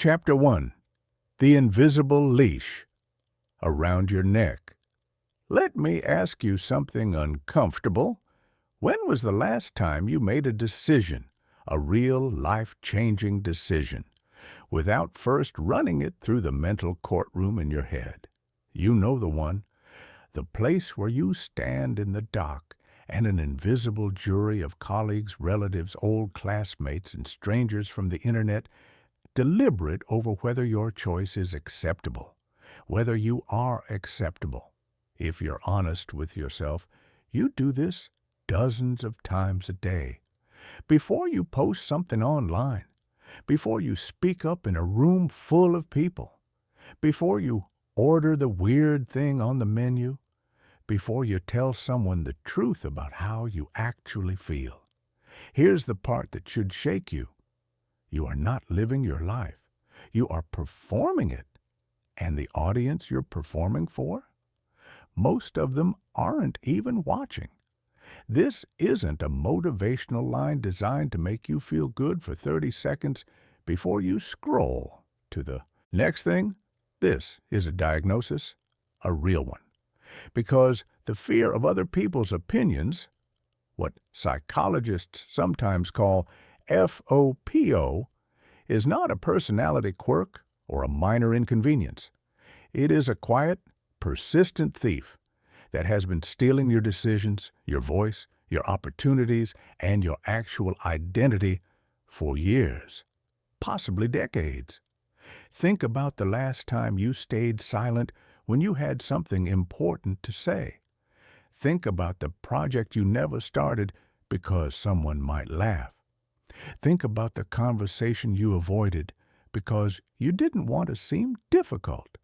Chapter 1. The Invisible Leash Around Your Neck. Let me ask you something uncomfortable. When was the last time you made a decision, a real life-changing decision, without first running it through the mental courtroom in your head? You know the one. The place where you stand in the dock and an invisible jury of colleagues, relatives, old classmates, and strangers from the internet deliberate over whether your choice is acceptable, whether you are acceptable. If you're honest with yourself, you do this dozens of times a day. Before you post something online, before you speak up in a room full of people, before you order the weird thing on the menu, before you tell someone the truth about how you actually feel. Here's the part that should shake you. You are not living your life. You are performing it. And the audience you're performing for? Most of them aren't even watching. This isn't a motivational line designed to make you feel good for 30 seconds before you scroll to the next thing. This is a diagnosis, a real one. Because the fear of other people's opinions, what psychologists sometimes call FOPO, is not a personality quirk or a minor inconvenience. It is a quiet, persistent thief that has been stealing your decisions, your voice, your opportunities, and your actual identity for years, possibly decades. Think about the last time you stayed silent when you had something important to say. Think about the project you never started because someone might laugh. Think about the conversation you avoided because you didn't want to seem difficult.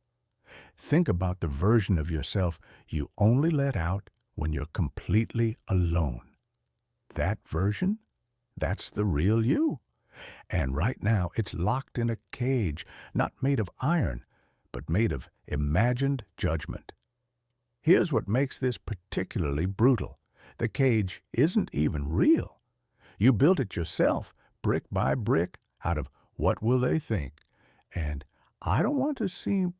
Think about the version of yourself you only let out when you're completely alone. That version, that's the real you. And right now it's locked in a cage, not made of iron, but made of imagined judgment. Here's what makes this particularly brutal. The cage isn't even real. You built it yourself, brick by brick, out of what will they think? And I don't want to seem,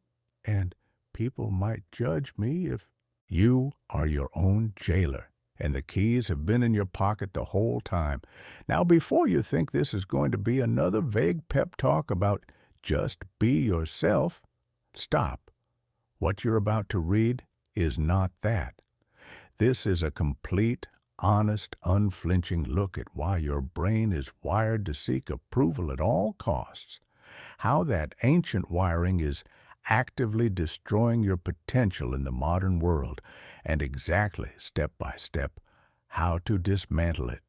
and people might judge me if you are your own jailer, and the keys have been in your pocket the whole time. Now, before you think this is going to be another vague pep talk about just be yourself, stop. What you're about to read is not that. This is a complete, honest, unflinching look at why your brain is wired to seek approval at all costs, how that ancient wiring is actively destroying your potential in the modern world, and exactly, step by step, how to dismantle it.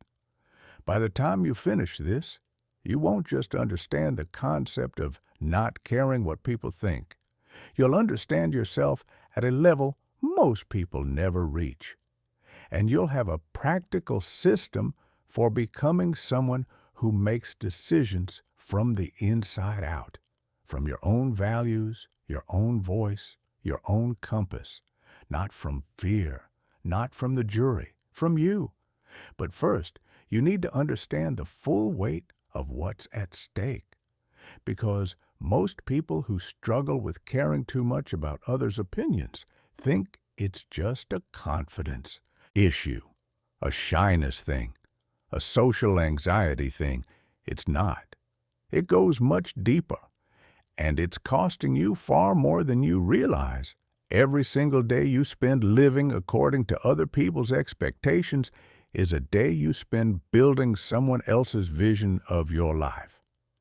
By the time you finish this, you won't just understand the concept of not caring what people think. You'll understand yourself at a level most people never reach. And you'll have a practical system for becoming someone who makes decisions from the inside out, from your own values, your own voice, your own compass, not from fear, not from the jury, from you. But first, you need to understand the full weight of what's at stake. Because most people who struggle with caring too much about others' opinions think it's just a confidence issue, a shyness thing, a social anxiety thing. It's not. It goes much deeper, and it's costing you far more than you realize. Every single day you spend living according to other people's expectations is a day you spend building someone else's vision of your life,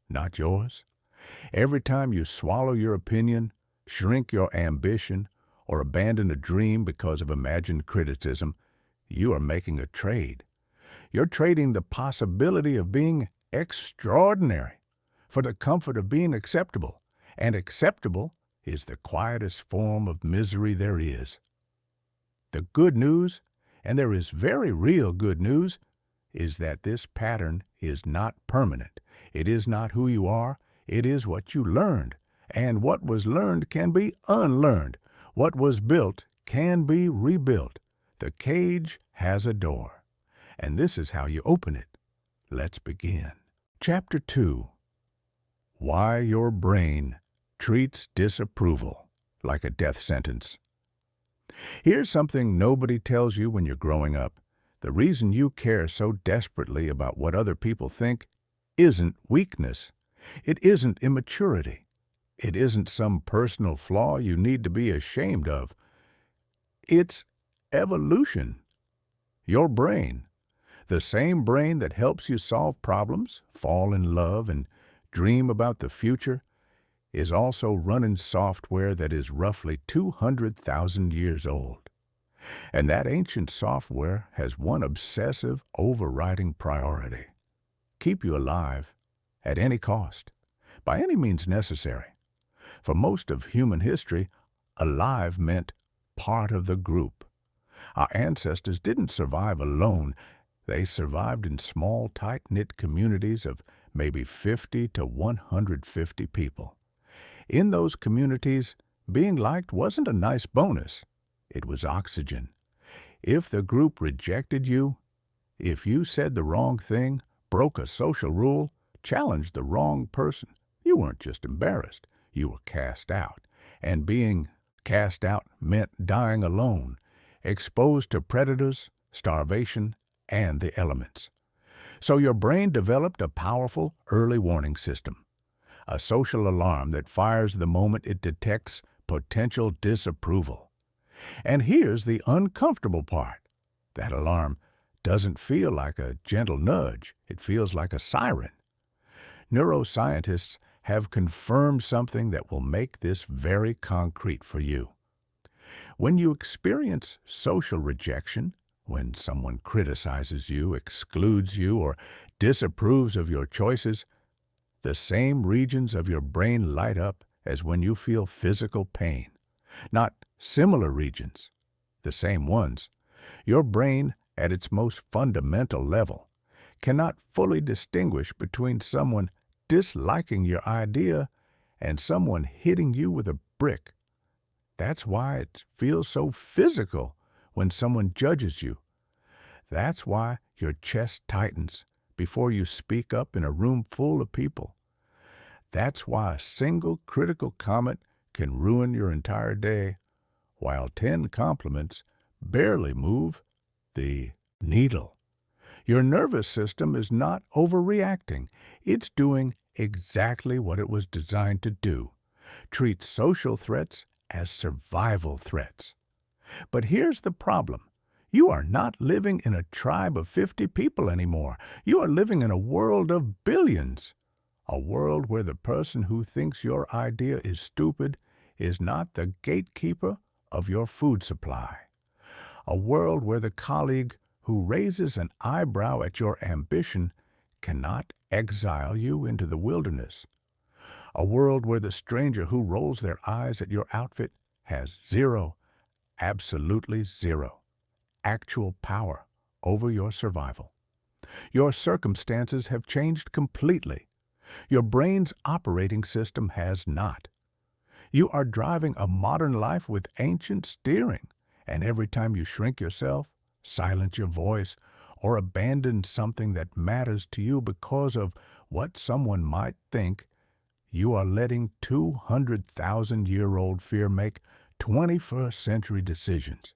not yours. Every time you swallow your opinion, shrink your ambition, or abandon a dream because of imagined criticism, you are making a trade. You're trading the possibility of being extraordinary for the comfort of being acceptable, and acceptable is the quietest form of misery there is. The good news, and there is very real good news, is that this pattern is not permanent. It is not who you are. It is what you learned, and what was learned can be unlearned. What was built can be rebuilt. The cage has a door, and this is how you open it. Let's begin. Chapter 2. Why your brain treats disapproval like a death sentence. Here's something nobody tells you when you're growing up. The reason you care so desperately about what other people think isn't weakness. It isn't immaturity. It isn't some personal flaw you need to be ashamed of. It's evolution. Your brain, the same brain that helps you solve problems, fall in love, and dream about the future, is also running software that is roughly 200,000 years old. And that ancient software has one obsessive, overriding priority: keep you alive at any cost, by any means necessary. For most of human history, alive meant part of the group. Our ancestors didn't survive alone. They survived in small, tight-knit communities of maybe 50 to 150 people. In those communities, being liked wasn't a nice bonus. It was oxygen. If the group rejected you, if you said the wrong thing, broke a social rule, challenged the wrong person, you weren't just embarrassed, you were cast out. And being cast out meant dying alone, exposed to predators, starvation, and the elements. So your brain developed a powerful early warning system, a social alarm that fires the moment it detects potential disapproval. And here's the uncomfortable part. That alarm doesn't feel like a gentle nudge. It feels like a siren. Neuroscientists have confirmed something that will make this very concrete for you. When you experience social rejection, when someone criticizes you, excludes you, or disapproves of your choices, the same regions of your brain light up as when you feel physical pain. Not similar regions, the same ones. Your brain, at its most fundamental level, cannot fully distinguish between someone disliking your idea and someone hitting you with a brick. That's why it feels so physical when someone judges you. That's why your chest tightens before you speak up in a room full of people. That's why a single critical comment can ruin your entire day, while 10 compliments barely move the needle. Your nervous system is not overreacting. It's doing exactly what it was designed to do: treat social threats as survival threats. But here's the problem. You are not living in a tribe of 50 people anymore. You are living in a world of billions. A world where the person who thinks your idea is stupid is not the gatekeeper of your food supply. A world where the colleague who raises an eyebrow at your ambition cannot exile you into the wilderness. A world where the stranger who rolls their eyes at your outfit has zero, absolutely zero, actual power over your survival. Your circumstances have changed completely. Your brain's operating system has not. You are driving a modern life with ancient steering, and every time you shrink yourself, silence your voice, or abandon something that matters to you because of what someone might think, you are letting 200,000-year-old fear make 21st century decisions.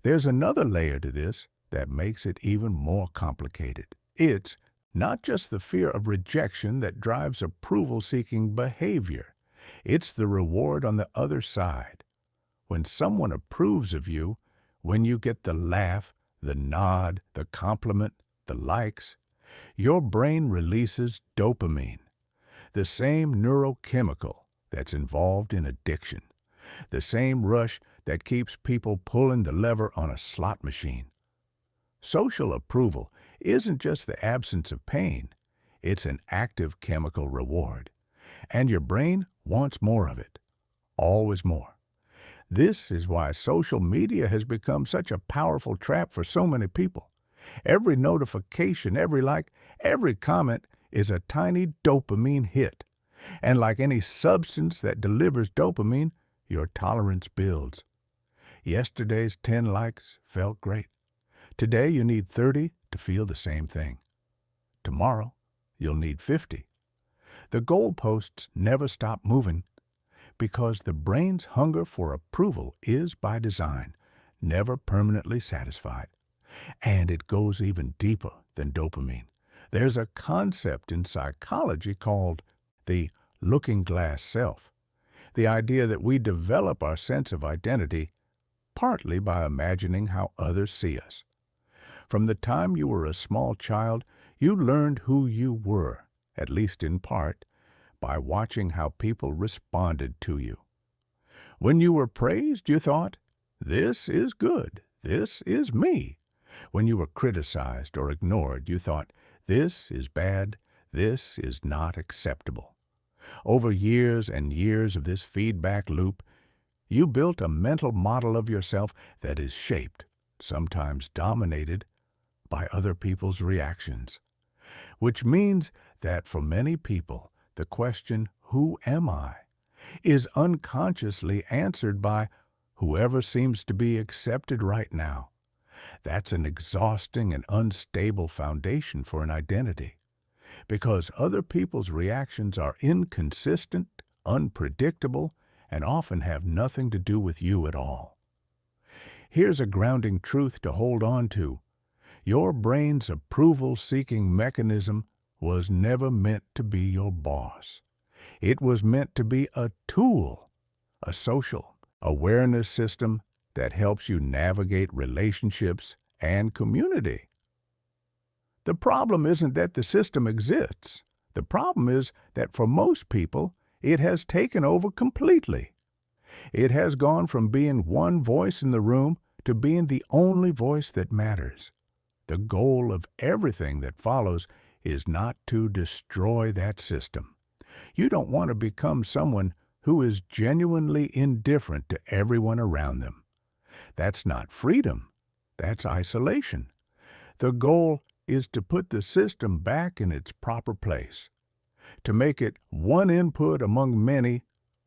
There's another layer to this that makes it even more complicated. It's not just the fear of rejection that drives approval-seeking behavior. It's the reward on the other side. When someone approves of you, when you get the laugh, the nod, the compliment, the likes, your brain releases dopamine, the same neurochemical that's involved in addiction, the same rush that keeps people pulling the lever on a slot machine. Social approval isn't just the absence of pain. It's an active chemical reward. And your brain wants more of it. Always more. This is why social media has become such a powerful trap for so many people. Every notification, every like, every comment is a tiny dopamine hit. And like any substance that delivers dopamine, your tolerance builds. Yesterday's 10 likes felt great. Today you need 30 to feel the same thing. Tomorrow you'll need 50. The goalposts never stop moving because the brain's hunger for approval is, by design, never permanently satisfied. And it goes even deeper than dopamine. There's a concept in psychology called the looking glass self, the idea that we develop our sense of identity partly by imagining how others see us. From the time you were a small child, you learned who you were, at least in part, by watching how people responded to you. When you were praised, you thought, "This is good. This is me." When you were criticized or ignored, you thought, "This is bad. This is not acceptable." Over years and years of this feedback loop, you built a mental model of yourself that is shaped, sometimes dominated, by other people's reactions. Which means that for many people, the question, "Who am I?" is unconsciously answered by whoever seems to be accepted right now. That's an exhausting and unstable foundation for an identity, because other people's reactions are inconsistent, unpredictable, and often have nothing to do with you at all. Here's a grounding truth to hold on to. Your brain's approval-seeking mechanism was never meant to be your boss. It was meant to be a tool, a social awareness system that helps you navigate relationships and community. The problem isn't that the system exists. The problem is that for most people, it has taken over completely. It has gone from being one voice in the room to being the only voice that matters. The goal of everything that follows is not to destroy that system. You don't want to become someone who is genuinely indifferent to everyone around them. That's not freedom. That's isolation. The goal is to put the system back in its proper place, to make it one input among many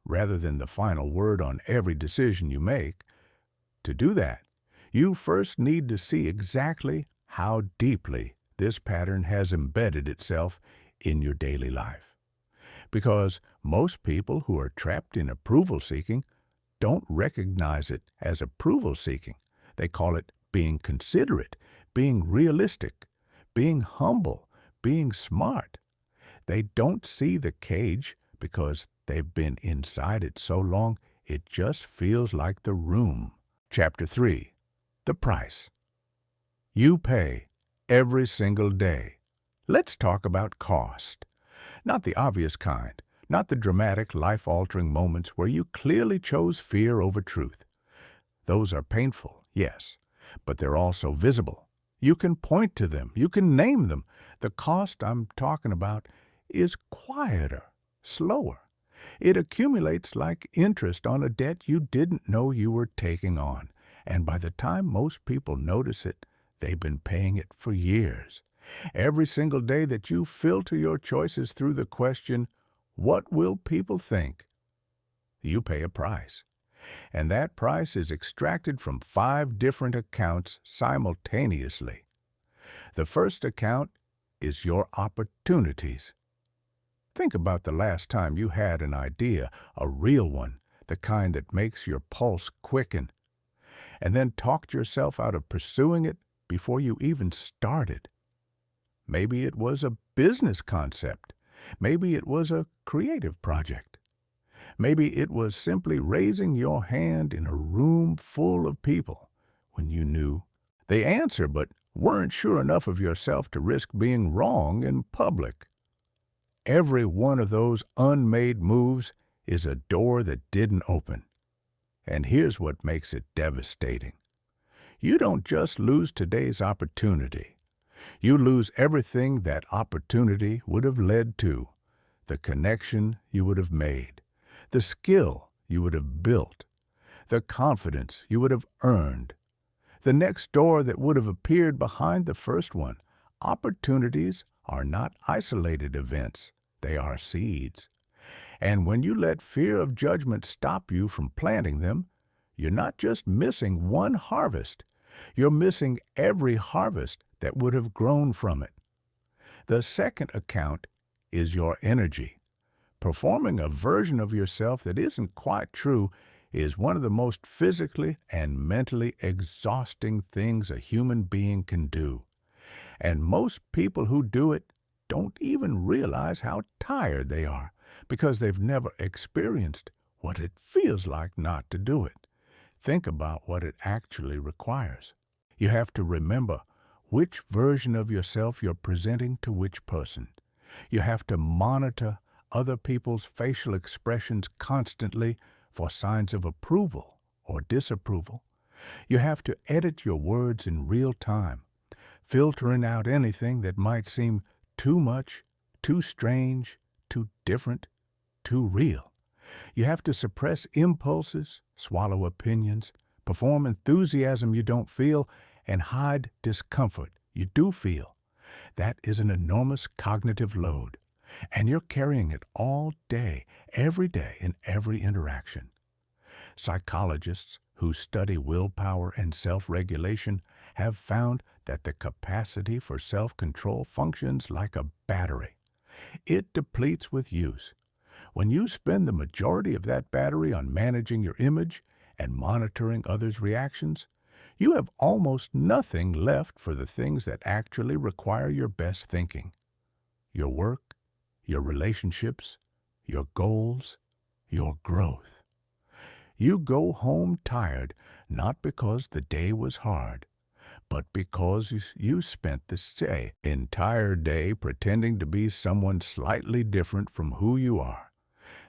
rather than the final word on every decision you make. To do that, you first need to see exactly how deeply this pattern has embedded itself in your daily life. Because most people who are trapped in approval-seeking don't recognize it as approval-seeking. They call it being considerate, being realistic, being humble, being smart. They don't see the cage because they've been inside it so long it just feels like the room. Chapter 3. The Price. You pay every single day. Let's talk about cost. Not the obvious kind, not the dramatic, life-altering moments where you clearly chose fear over truth. Those are painful, yes, but they're also visible. You can point to them. You can name them. The cost I'm talking about is quieter, slower. It accumulates like interest on a debt you didn't know you were taking on, and by the time most people notice it, they've been paying it for years. Every single day that you filter your choices through the question, "What will people think?" you pay a price. And that price is extracted from 5 different accounts simultaneously. The first account is your opportunities. Think about the last time you had an idea, a real one, the kind that makes your pulse quicken, and then talked yourself out of pursuing it before you even started. Maybe it was a business concept. Maybe it was a creative project. Maybe it was simply raising your hand in a room full of people when you knew the answer but weren't sure enough of yourself to risk being wrong in public. Every one of those unmade moves is a door that didn't open. And here's what makes it devastating. You don't just lose today's opportunity. You lose everything that opportunity would have led to, the connection you would have made, the skill you would have built, the confidence you would have earned, the next door that would have appeared behind the first one. Opportunities are not isolated events. They are seeds. And when you let fear of judgment stop you from planting them, you're not just missing one harvest. You're missing every harvest that would have grown from it. The second account is your energy. Performing a version of yourself that isn't quite true is one of the most physically and mentally exhausting things a human being can do. And most people who do it don't even realize how tired they are because they've never experienced what it feels like not to do it. Think about what it actually requires. You have to remember which version of yourself you're presenting to which person. You have to monitor other people's facial expressions constantly for signs of approval or disapproval. You have to edit your words in real time, filtering out anything that might seem too much, too strange, too different, too real. You have to suppress impulses, swallow opinions, perform enthusiasm you don't feel, and hide discomfort you do feel. That is an enormous cognitive load, and you're carrying it all day in every interaction. Psychologists who study willpower and self-regulation have found that the capacity for self-control functions like a battery. It depletes with use. When you spend the majority of that battery on managing your image and monitoring others' reactions, you have almost nothing left for the things that actually require your best thinking. Your work, your relationships, your goals, your growth. You go home tired not because the day was hard, but because you spent this entire day pretending to be someone slightly different from who you are.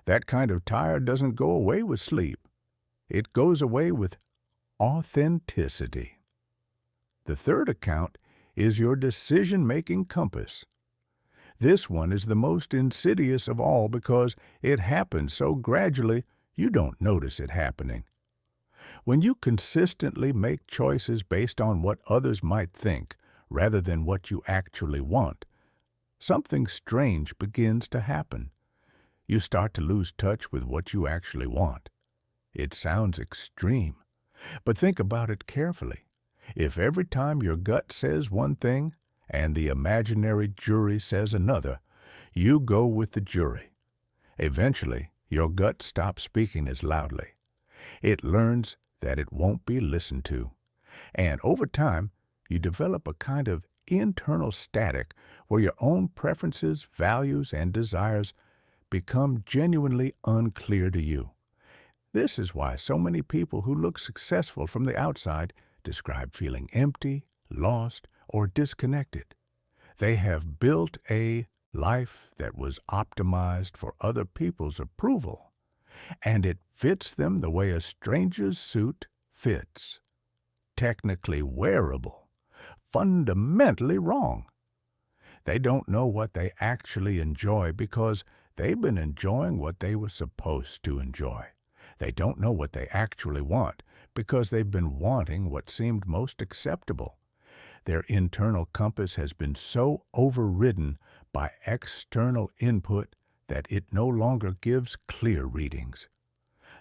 That kind of tired doesn't go away with sleep. It goes away with authenticity. The third account is your decision-making compass. This one is the most insidious of all because it happens so gradually you don't notice it happening. When you consistently make choices based on what others might think rather than what you actually want, something strange begins to happen. You start to lose touch with what you actually want. It sounds extreme, but think about it carefully. If every time your gut says one thing and the imaginary jury says another, you go with the jury. Eventually, your gut stops speaking as loudly. It learns that it won't be listened to. And over time, you develop a kind of internal static where your own preferences, values, and desires become genuinely unclear to you. This is why so many people who look successful from the outside describe feeling empty, lost, or disconnected. They have built a life that was optimized for other people's approval, and it fits them the way a stranger's suit fits. Technically wearable, fundamentally wrong. They don't know what they actually enjoy because they've been enjoying what they were supposed to enjoy. They don't know what they actually want because they've been wanting what seemed most acceptable. Their internal compass has been so overridden by external input that it no longer gives clear readings.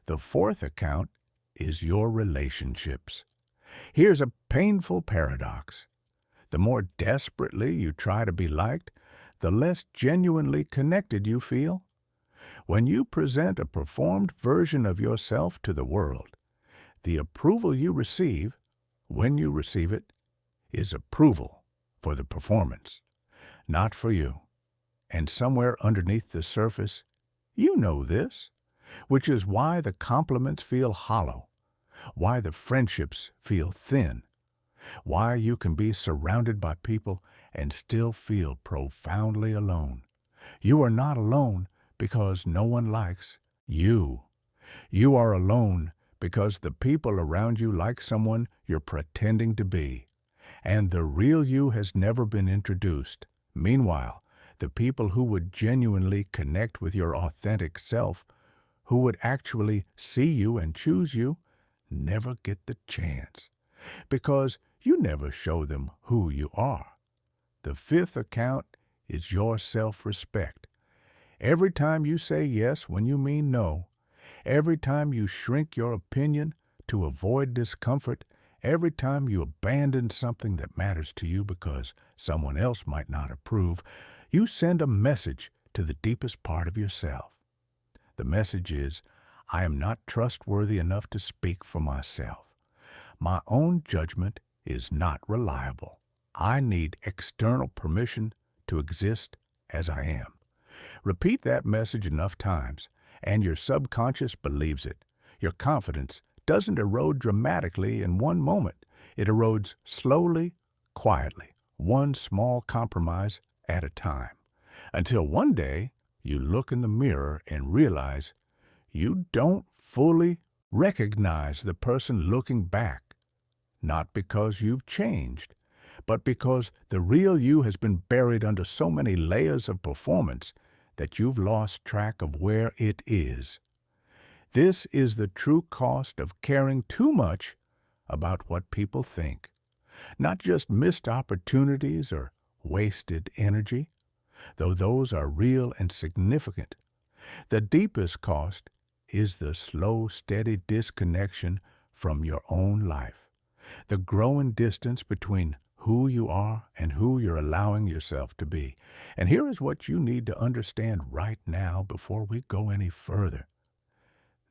The fourth account is your relationships. Here's a painful paradox. The more desperately you try to be liked, the less genuinely connected you feel. When you present a performed version of yourself to the world, the approval you receive, when you receive it, is approval for the performance, not for you. And somewhere underneath the surface, you know this, which is why the compliments feel hollow, why the friendships feel thin, why you can be surrounded by people and still feel profoundly alone. You are not alone because no one likes you. You are alone because the people around you like someone you're pretending to be, and the real you has never been introduced. Meanwhile, the people who would genuinely connect with your authentic self, who would actually see you and choose you, never get the chance, because you never show them who you are. The fifth account is your self-respect. Every time you say yes when you mean no, every time you shrink your opinion to avoid discomfort, every time you abandon something that matters to you because someone else might not approve, you send a message to the deepest part of yourself. The message is, I am not trustworthy enough to speak for myself. My own judgment is not reliable. I need external permission to exist as I am. Repeat that message enough times, and your subconscious believes it. Your confidence doesn't erode dramatically in one moment. It erodes slowly, quietly, one small compromise at a time, until one day you look in the mirror and realize you don't fully recognize the person looking back, not because you've changed, but because the real you has been buried under so many layers of performance that you've lost track of where it is. This is the true cost of caring too much about what people think, not just missed opportunities or wasted energy, though those are real and significant. The deepest cost is the slow, steady disconnection from your own life, the growing distance between who you are and who you're allowing yourself to be. And here is what you need to understand right now before we go any further.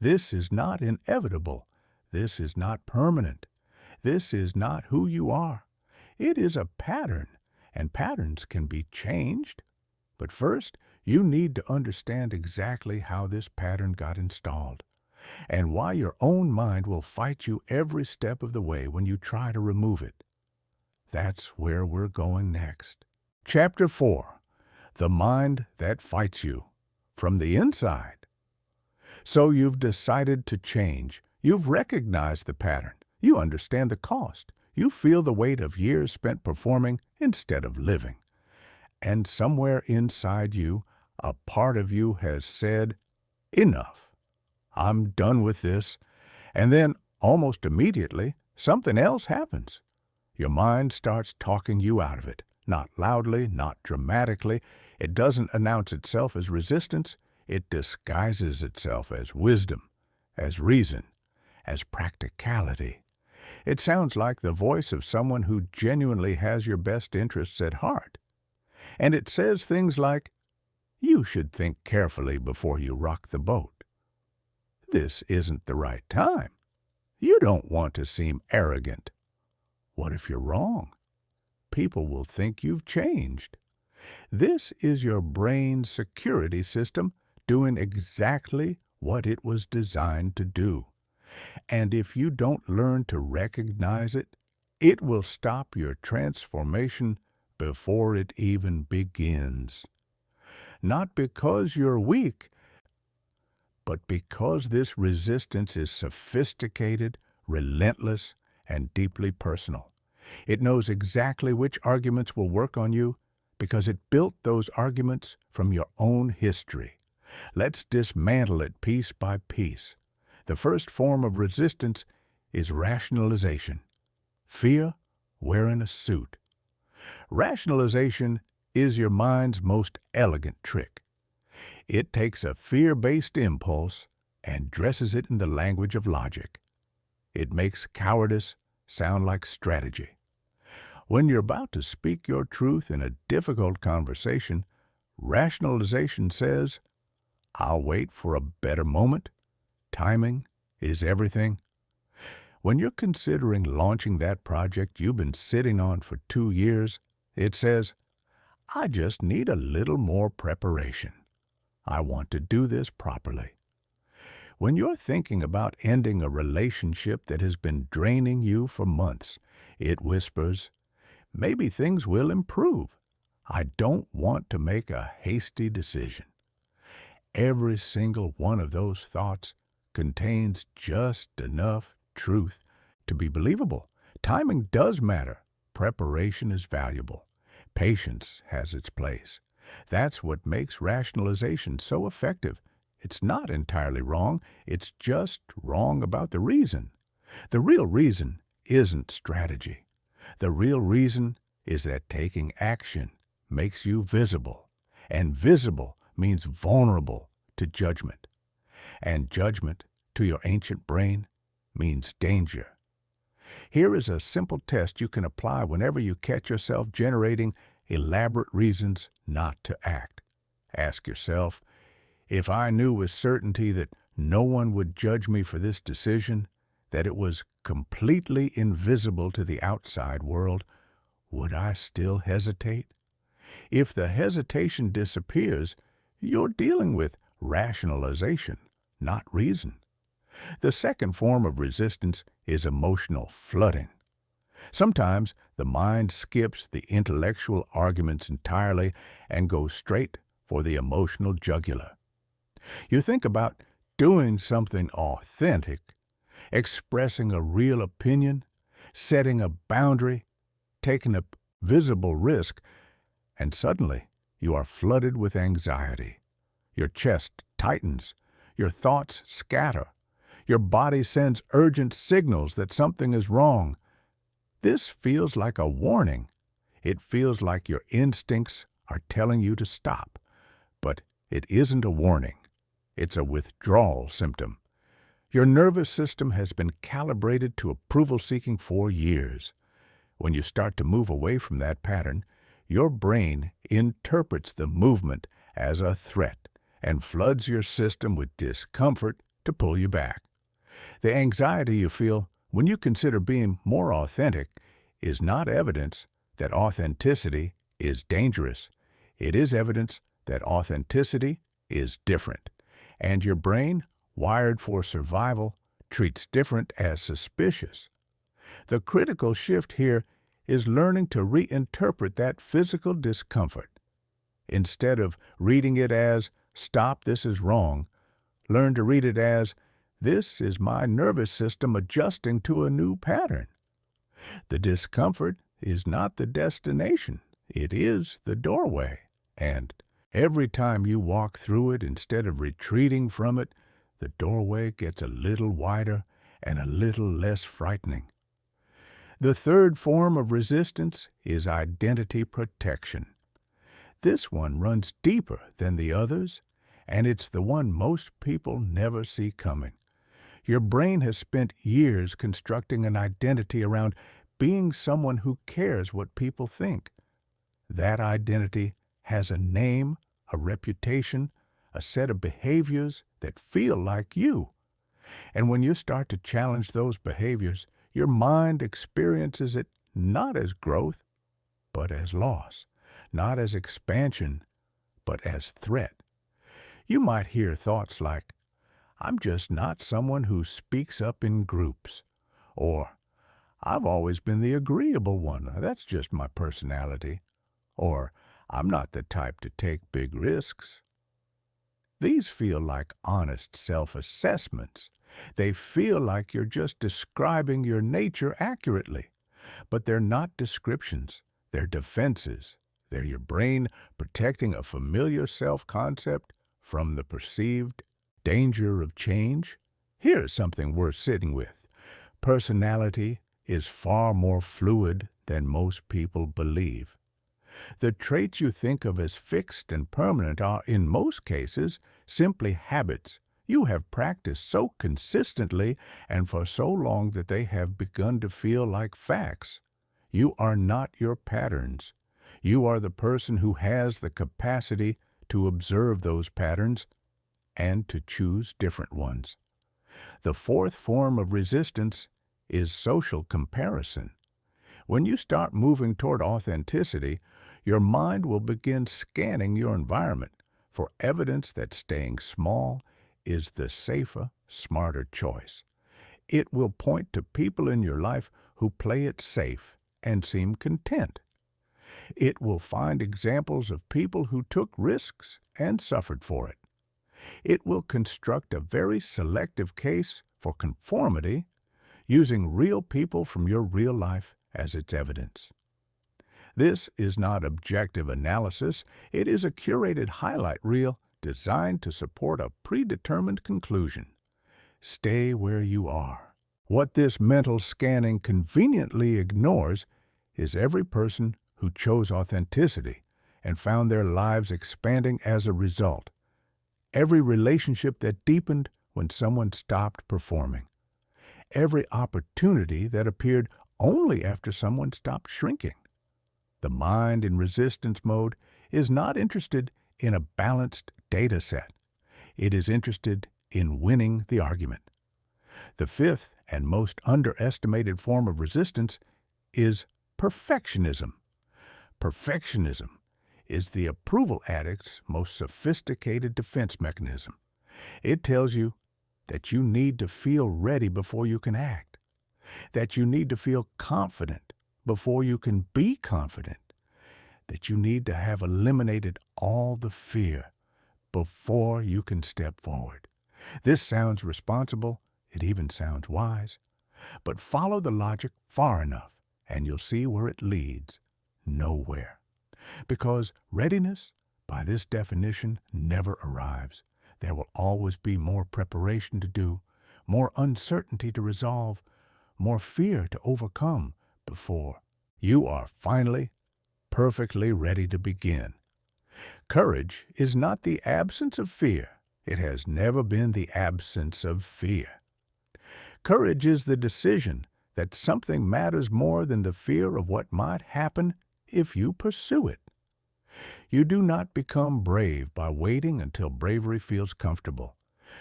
This is not inevitable. This is not permanent. This is not who you are. It is a pattern, and patterns can be changed. But first, you need to understand exactly how this pattern got installed, and why your own mind will fight you every step of the way when you try to remove it. That's where we're going next. Chapter 4. The Mind That Fights You. From the Inside. So you've decided to change. You've recognized the pattern. You understand the cost. You feel the weight of years spent performing instead of living. And somewhere inside you, a part of you has said, enough. I'm done with this. And then, almost immediately, something else happens. Your mind starts talking you out of it. Not loudly, not dramatically. It doesn't announce itself as resistance. It disguises itself as wisdom, as reason, as practicality. It sounds like the voice of someone who genuinely has your best interests at heart. And it says things like, you should think carefully before you rock the boat. This isn't the right time. You don't want to seem arrogant. What if you're wrong? People will think you've changed. This is your brain's security system doing exactly what it was designed to do. And if you don't learn to recognize it, it will stop your transformation before it even begins. Not because you're weak, but because this resistance is sophisticated, relentless, and deeply personal. It knows exactly which arguments will work on you because it built those arguments from your own history. Let's dismantle it piece by piece. The first form of resistance is rationalization. Fear wearing a suit. Rationalization is your mind's most elegant trick. It takes a fear-based impulse and dresses it in the language of logic. It makes cowardice sound like strategy. When you're about to speak your truth in a difficult conversation, rationalization says, I'll wait for a better moment. Timing is everything. When you're considering launching that project you've been sitting on for 2 years, it says, I just need a little more preparation. I want to do this properly. When you're thinking about ending a relationship that has been draining you for months, it whispers, maybe things will improve. I don't want to make a hasty decision. Every single one of those thoughts contains just enough truth to be believable. Timing does matter. Preparation is valuable. Patience has its place. That's what makes rationalization so effective. It's not entirely wrong. It's just wrong about the reason. The real reason isn't strategy. The real reason is that taking action makes you visible. And visible means vulnerable to judgment. And judgment, to your ancient brain, means danger. Here is a simple test you can apply whenever you catch yourself generating elaborate reasons not to act. Ask yourself, If I knew with certainty that no one would judge me for this decision, that it was completely invisible to the outside world, would I still hesitate? If the hesitation disappears, you're dealing with rationalization, not reason. The second form of resistance is emotional flooding. Sometimes the mind skips the intellectual arguments entirely and goes straight for the emotional jugular. You think about doing something authentic, expressing a real opinion, setting a boundary, taking a visible risk, and suddenly you are flooded with anxiety. Your chest tightens, your thoughts scatter, your body sends urgent signals that something is wrong. This feels like a warning. It feels like your instincts are telling you to stop. But it isn't a warning. It's a withdrawal symptom. Your nervous system has been calibrated to approval-seeking for years. When you start to move away from that pattern, your brain interprets the movement as a threat and floods your system with discomfort to pull you back. The anxiety you feel when you consider being more authentic is not evidence that authenticity is dangerous. It is evidence that authenticity is different, and your brain, wired for survival, treats different as suspicious. The critical shift here is learning to reinterpret that physical discomfort. Instead of reading it as, "Stop, this is wrong," learn to read it as, "This is my nervous system adjusting to a new pattern." The discomfort is not the destination, it is the doorway. And every time you walk through it instead of retreating from it, the doorway gets a little wider and a little less frightening. The third form of resistance is identity protection. This one runs deeper than the others, and it's the one most people never see coming. Your brain has spent years constructing an identity around being someone who cares what people think. That identity has a name, a reputation, a set of behaviors that feel like you. And when you start to challenge those behaviors, your mind experiences it not as growth, but as loss, not as expansion, but as threat. You might hear thoughts like, "I'm just not someone who speaks up in groups," or "I've always been the agreeable one, that's just my personality," or "I'm not the type to take big risks." These feel like honest self-assessments. They feel like you're just describing your nature accurately. But they're not descriptions. They're defenses. They're your brain protecting a familiar self-concept from the perceived danger of change. Here's something worth sitting with. Personality is far more fluid than most people believe. The traits you think of as fixed and permanent are, in most cases, simply habits you have practiced so consistently and for so long that they have begun to feel like facts. You are not your patterns. You are the person who has the capacity to observe those patterns and to choose different ones. The fourth form of resistance is social comparison. When you start moving toward authenticity, your mind will begin scanning your environment for evidence that staying small is the safer, smarter choice. It will point to people in your life who play it safe and seem content. It will find examples of people who took risks and suffered for it. It will construct a very selective case for conformity, using real people from your real life as its evidence. This is not objective analysis. It is a curated highlight reel designed to support a predetermined conclusion. Stay where you are. What this mental scanning conveniently ignores is every person who chose authenticity and found their lives expanding as a result. Every relationship that deepened when someone stopped performing. Every opportunity that appeared only after someone stopped shrinking. The mind in resistance mode is not interested in a balanced data set. It is interested in winning the argument. The fifth and most underestimated form of resistance is perfectionism. Perfectionism is the approval addict's most sophisticated defense mechanism. It tells you that you need to feel ready before you can act, that you need to feel confident before you can be confident, that you need to have eliminated all the fear before you can step forward. This sounds responsible, it even sounds wise, but follow the logic far enough and you'll see where it leads. Nowhere. Because readiness, by this definition, never arrives. There will always be more preparation to do, more uncertainty to resolve, more fear to overcome before you are finally perfectly ready to begin. Courage is not the absence of fear. It has never been the absence of fear. Courage is the decision that something matters more than the fear of what might happen if you pursue it. You do not become brave by waiting until bravery feels comfortable.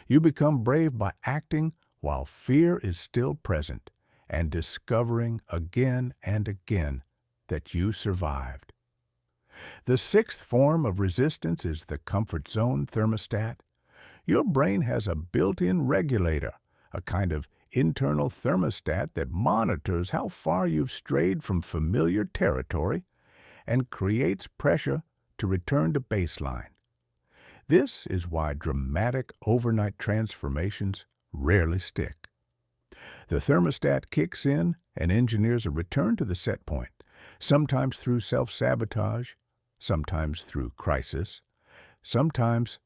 You become brave by acting while fear is still present and discovering again and again that you survived. The sixth form of resistance is the comfort zone thermostat. Your brain has a built-in regulator, a kind of internal thermostat that monitors how far you've strayed from familiar territory and creates pressure to return to baseline. This is why dramatic overnight transformations rarely stick. The thermostat kicks in and engineers a return to the set point, sometimes through self-sabotage, sometimes through crisis, sometimes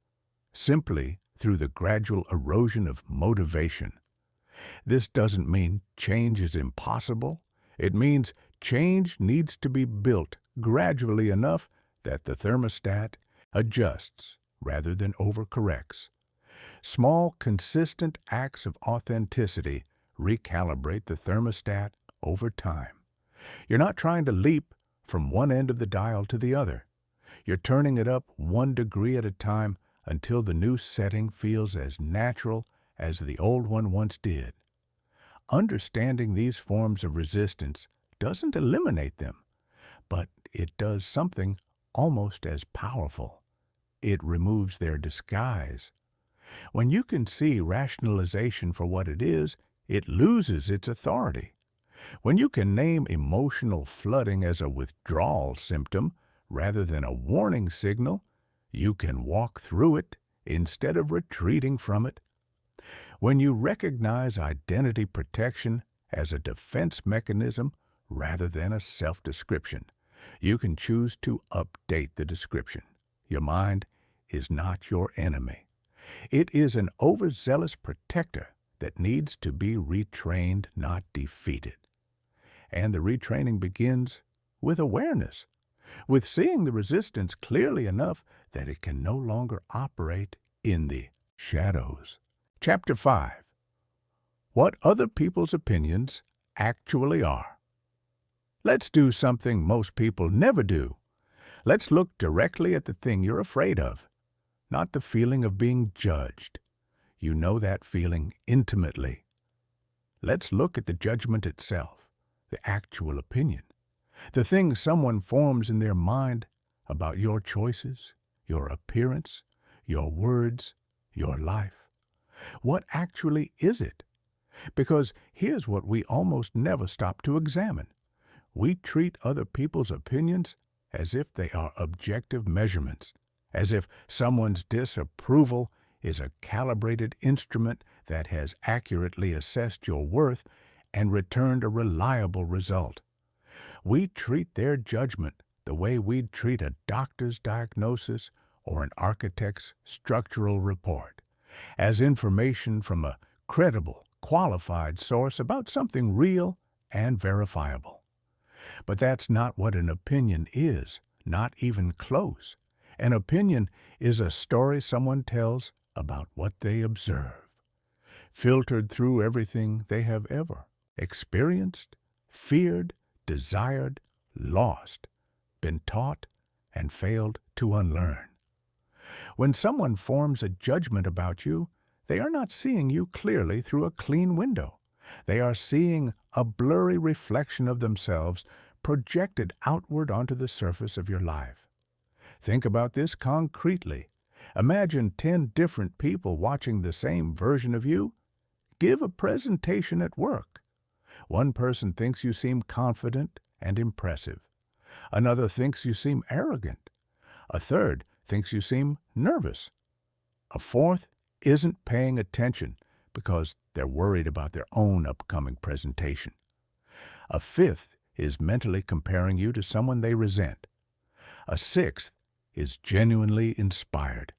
simply through the gradual erosion of motivation. This doesn't mean change is impossible. It means change needs to be built gradually enough that the thermostat adjusts rather than overcorrects. Small, consistent acts of authenticity recalibrate the thermostat over time. You're not trying to leap from one end of the dial to the other. You're turning it up 1 degree at a time until the new setting feels as natural as the old one once did. Understanding these forms of resistance doesn't eliminate them, but it does something almost as powerful. It removes their disguise. When you can see rationalization for what it is, it loses its authority. When you can name emotional flooding as a withdrawal symptom rather than a warning signal, you can walk through it instead of retreating from it. When you recognize identity protection as a defense mechanism rather than a self-description, you can choose to update the description. Your mind is not your enemy. It is an overzealous protector that needs to be retrained, not defeated. And the retraining begins with awareness, with seeing the resistance clearly enough that it can no longer operate in the shadows. Chapter 5. What other people's opinions actually are. Let's do something most people never do. Let's look directly at the thing you're afraid of, not the feeling of being judged. You know that feeling intimately. Let's look at the judgment itself, the actual opinion, the thing someone forms in their mind about your choices, your appearance, your words, your life. What actually is it? Because here's what we almost never stop to examine. We treat other people's opinions as if they are objective measurements, as if someone's disapproval is a calibrated instrument that has accurately assessed your worth and returned a reliable result. We treat their judgment the way we'd treat a doctor's diagnosis or an architect's structural report, as information from a credible, qualified source about something real and verifiable. But that's not what an opinion is, not even close. An opinion is a story someone tells about what they observe, filtered through everything they have ever experienced, feared, desired, lost, been taught, and failed to unlearn. When someone forms a judgment about you, they are not seeing you clearly through a clean window. They are seeing a blurry reflection of themselves projected outward onto the surface of your life. Think about this concretely. Imagine 10 different people watching the same version of you. Give a presentation at work. One person thinks you seem confident and impressive. Another thinks you seem arrogant. A third thinks you seem nervous. A fourth isn't paying attention because they're worried about their own upcoming presentation. A fifth is mentally comparing you to someone they resent. A sixth is genuinely inspired.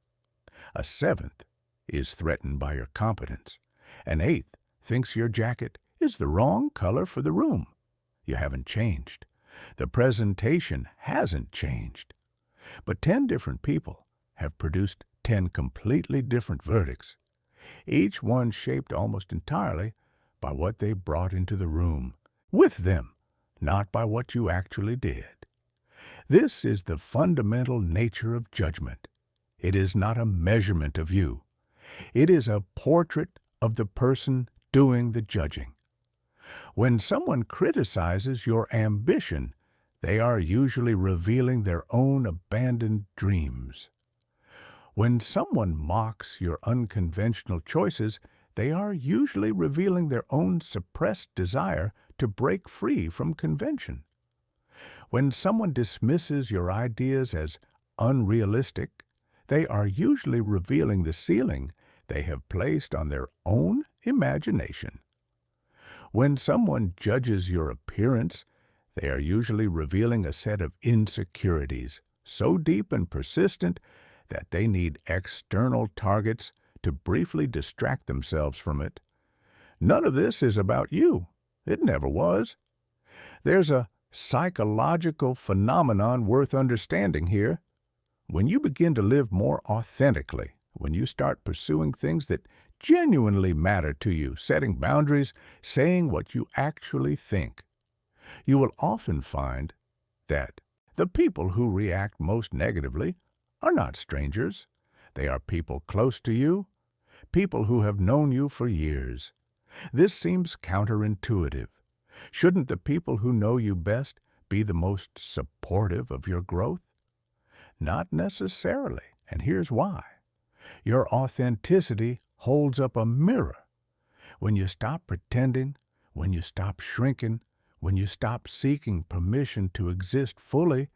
A seventh is threatened by your competence. An eighth thinks your jacket is the wrong color for the room. You haven't changed. The presentation hasn't changed. But 10 different people have produced 10 completely different verdicts, each one shaped almost entirely by what they brought into the room with them, not by what you actually did. This is the fundamental nature of judgment. It is not a measurement of you. It is a portrait of the person doing the judging. When someone criticizes your ambition, they are usually revealing their own abandoned dreams. When someone mocks your unconventional choices, they are usually revealing their own suppressed desire to break free from convention. When someone dismisses your ideas as unrealistic, they are usually revealing the ceiling they have placed on their own imagination. When someone judges your appearance, they are usually revealing a set of insecurities so deep and persistent that they need external targets to briefly distract themselves from it. None of this is about you. It never was. There's a psychological phenomenon worth understanding here. When you begin to live more authentically, when you start pursuing things that genuinely matter to you, setting boundaries, saying what you actually think, you will often find that the people who react most negatively are not strangers. They are people close to you, people who have known you for years. This seems counterintuitive. Shouldn't the people who know you best be the most supportive of your growth? Not necessarily, and here's why. Your authenticity holds up a mirror. When you stop pretending, when you stop shrinking, when you stop seeking permission to exist fully,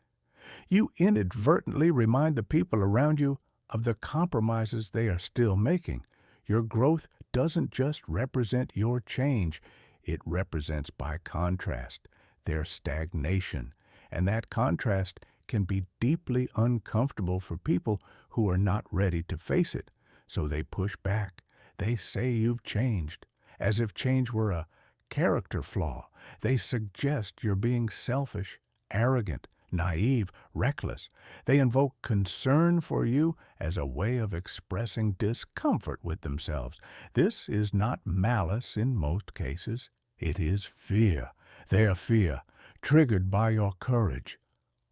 you inadvertently remind the people around you of the compromises they are still making. Your growth doesn't just represent your change, it represents, by contrast, their stagnation. And that contrast can be deeply uncomfortable for people who are not ready to face it. So they push back. They say you've changed, as if change were a character flaw. They suggest you're being selfish, arrogant, naive, reckless. They invoke concern for you as a way of expressing discomfort with themselves. This is not malice in most cases. It is fear. Their fear, triggered by your courage.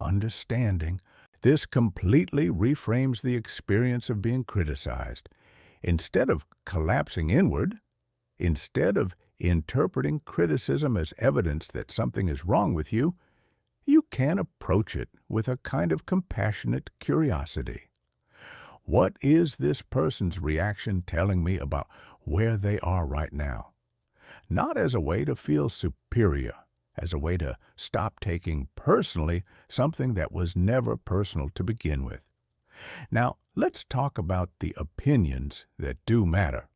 Understanding this completely reframes the experience of being criticized. Instead of collapsing inward, instead of interpreting criticism as evidence that something is wrong with you, you can approach it with a kind of compassionate curiosity. What is this person's reaction telling me about where they are right now? Not as a way to feel superior, as a way to stop taking personally something that was never personal to begin with. Now, let's talk about the opinions that do matter,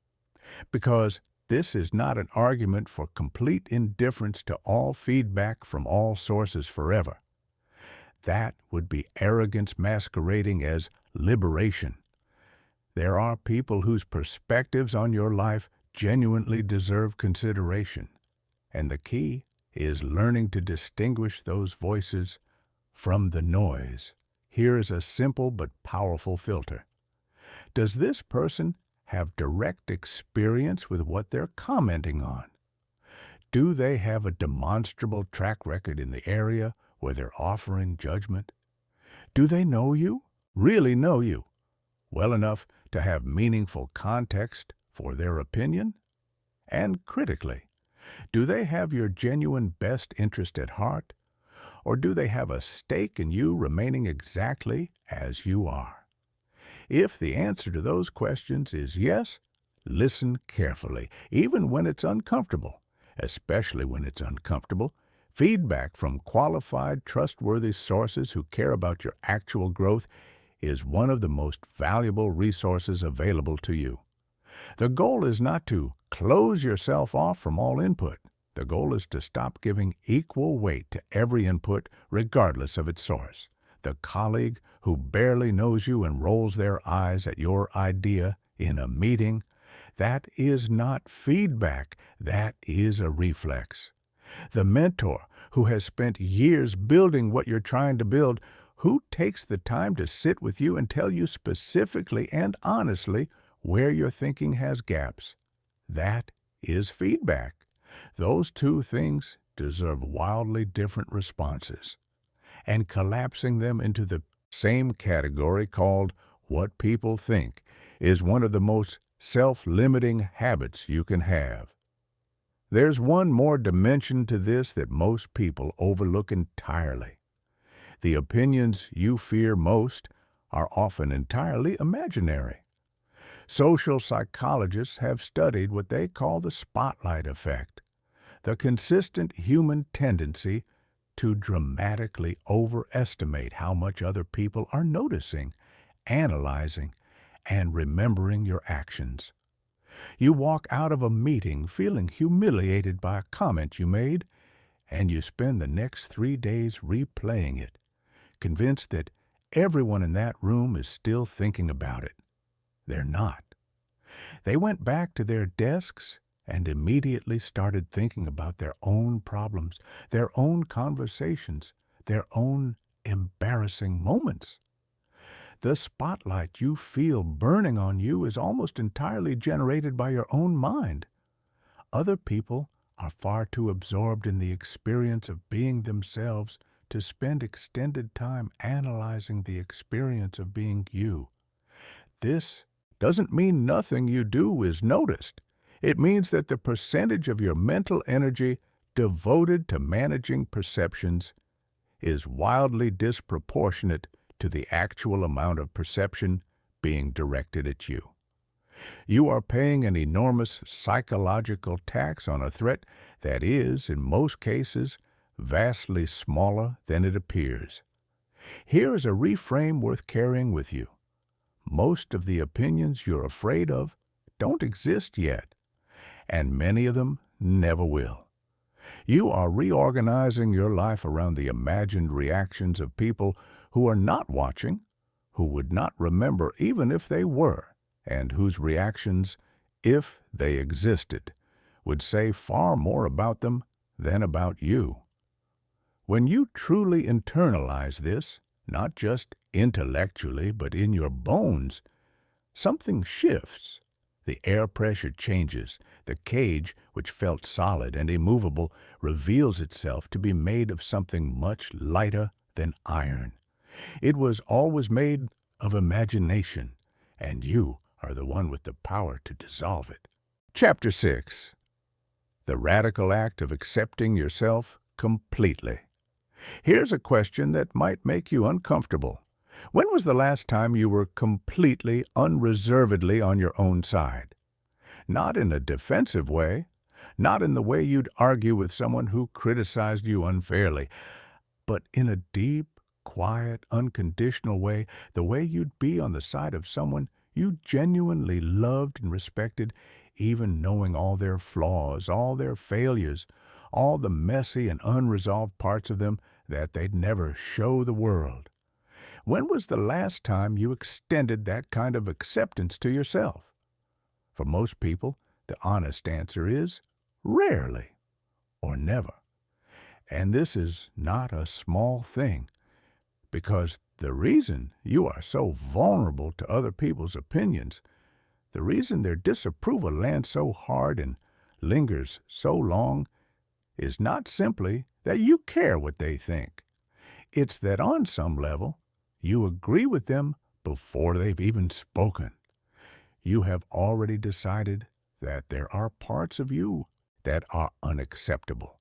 because this is not an argument for complete indifference to all feedback from all sources forever. That would be arrogance masquerading as liberation. There are people whose perspectives on your life genuinely deserve consideration, and the key is learning to distinguish those voices from the noise. Here is a simple but powerful filter. Does this person have direct experience with what they're commenting on? Do they have a demonstrable track record in the area where they're offering judgment? Do they know you, really know you? well enough to have meaningful context for their opinion? And critically, do they have your genuine best interest at heart, or do they have a stake in you remaining exactly as you are? If the answer to those questions is yes, listen carefully, even when it's uncomfortable, especially when it's uncomfortable. Feedback from qualified, trustworthy sources who care about your actual growth is one of the most valuable resources available to you. The goal is not to close yourself off from all input. The goal is to stop giving equal weight to every input, regardless of its source. The colleague who barely knows you and rolls their eyes at your idea in a meeting, that is not feedback, that is a reflex. The mentor who has spent years building what you're trying to build, who takes the time to sit with you and tell you specifically and honestly where your thinking has gaps, that is feedback. Those two things deserve wildly different responses. And collapsing them into the same category called what people think is one of the most self-limiting habits you can have. There's one more dimension to this that most people overlook entirely. The opinions you fear most are often entirely imaginary. Social psychologists have studied what they call the spotlight effect, the consistent human tendency to dramatically overestimate how much other people are noticing, analyzing, and remembering your actions. You walk out of a meeting feeling humiliated by a comment you made, and you spend the next 3 days replaying it, convinced that everyone in that room is still thinking about it. They're not. They went back to their desks and immediately started thinking about their own problems, their own conversations, their own embarrassing moments. The spotlight you feel burning on you is almost entirely generated by your own mind. Other people are far too absorbed in the experience of being themselves to spend extended time analyzing the experience of being you. This doesn't mean nothing you do is noticed. It means that the percentage of your mental energy devoted to managing perceptions is wildly disproportionate to the actual amount of perception being directed at you. You are paying an enormous psychological tax on a threat that is, in most cases, vastly smaller than it appears. Here is a reframe worth carrying with you. Most of the opinions you're afraid of don't exist yet, and many of them never will. You are reorganizing your life around the imagined reactions of people who are not watching, who would not remember even if they were, and whose reactions, if they existed, would say far more about them than about you. When you truly internalize this, not just intellectually, but in your bones, something shifts. The air pressure changes. The cage, which felt solid and immovable, reveals itself to be made of something much lighter than iron. It was always made of imagination, and you are the one with the power to dissolve it. Chapter 6. The Radical Act of Accepting Yourself Completely. Here's a question that might make you uncomfortable. When was the last time you were completely, unreservedly on your own side? Not in a defensive way, not in the way you'd argue with someone who criticized you unfairly, but in a deep, quiet, unconditional way, the way you'd be on the side of someone you genuinely loved and respected, even knowing all their flaws, all their failures, all the messy and unresolved parts of them that they'd never show the world. When was the last time you extended that kind of acceptance to yourself? For most people, the honest answer is rarely or never. And this is not a small thing, because the reason you are so vulnerable to other people's opinions, the reason their disapproval lands so hard and lingers so long, is not simply that you care what they think. It's that on some level, you agree with them before they've even spoken. You have already decided that there are parts of you that are unacceptable,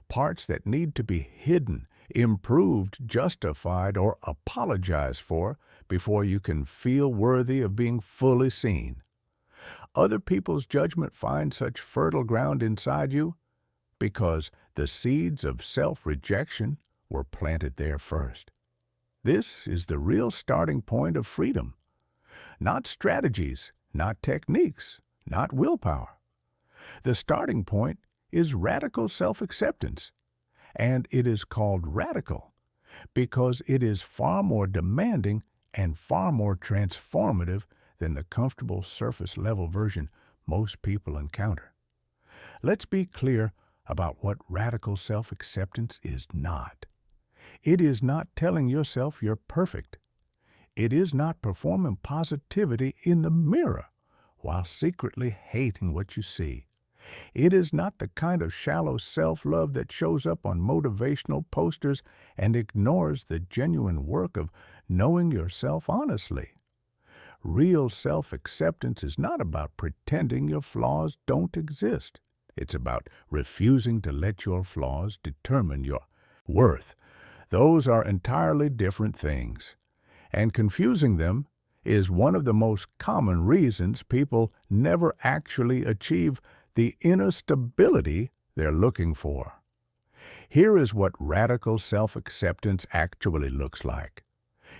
parts that need to be hidden, improved, justified, or apologized for before you can feel worthy of being fully seen. Other people's judgment finds such fertile ground inside you because the seeds of self-rejection were planted there first. This is the real starting point of freedom. Not strategies, not techniques, not willpower. The starting point is radical self-acceptance, and it is called radical because it is far more demanding and far more transformative than the comfortable surface-level version most people encounter. Let's be clear about what radical self-acceptance is not. It is not telling yourself you're perfect. It is not performing positivity in the mirror while secretly hating what you see. It is not the kind of shallow self-love that shows up on motivational posters and ignores the genuine work of knowing yourself honestly. Real self-acceptance is not about pretending your flaws don't exist. It's about refusing to let your flaws determine your worth. Those are entirely different things, and confusing them is one of the most common reasons people never actually achieve the inner stability they're looking for. Here is what radical self-acceptance actually looks like.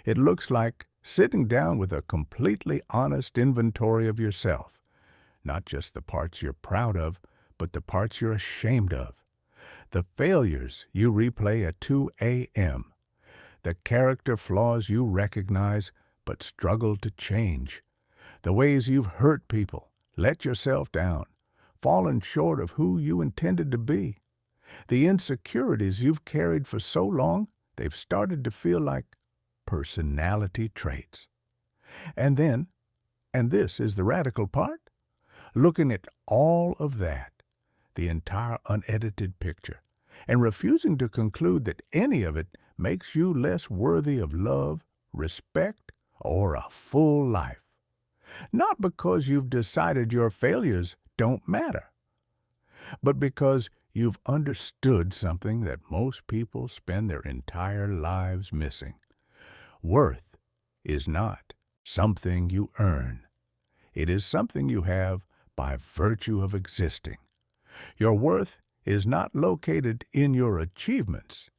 It looks like sitting down with a completely honest inventory of yourself, not just the parts you're proud of, but the parts you're ashamed of, the failures you replay at 2 a.m., the character flaws you recognize but struggle to change, the ways you've hurt people, let yourself down, fallen short of who you intended to be, the insecurities you've carried for so long they've started to feel like personality traits. And then, and this is the radical part, looking at all of that, the entire unedited picture, and refusing to conclude that any of it makes you less worthy of love, respect, or a full life. Not because you've decided your failures don't matter, but because you've understood something that most people spend their entire lives missing. Worth is not something you earn. It is something you have by virtue of existing. Your worth is not located in your achievements.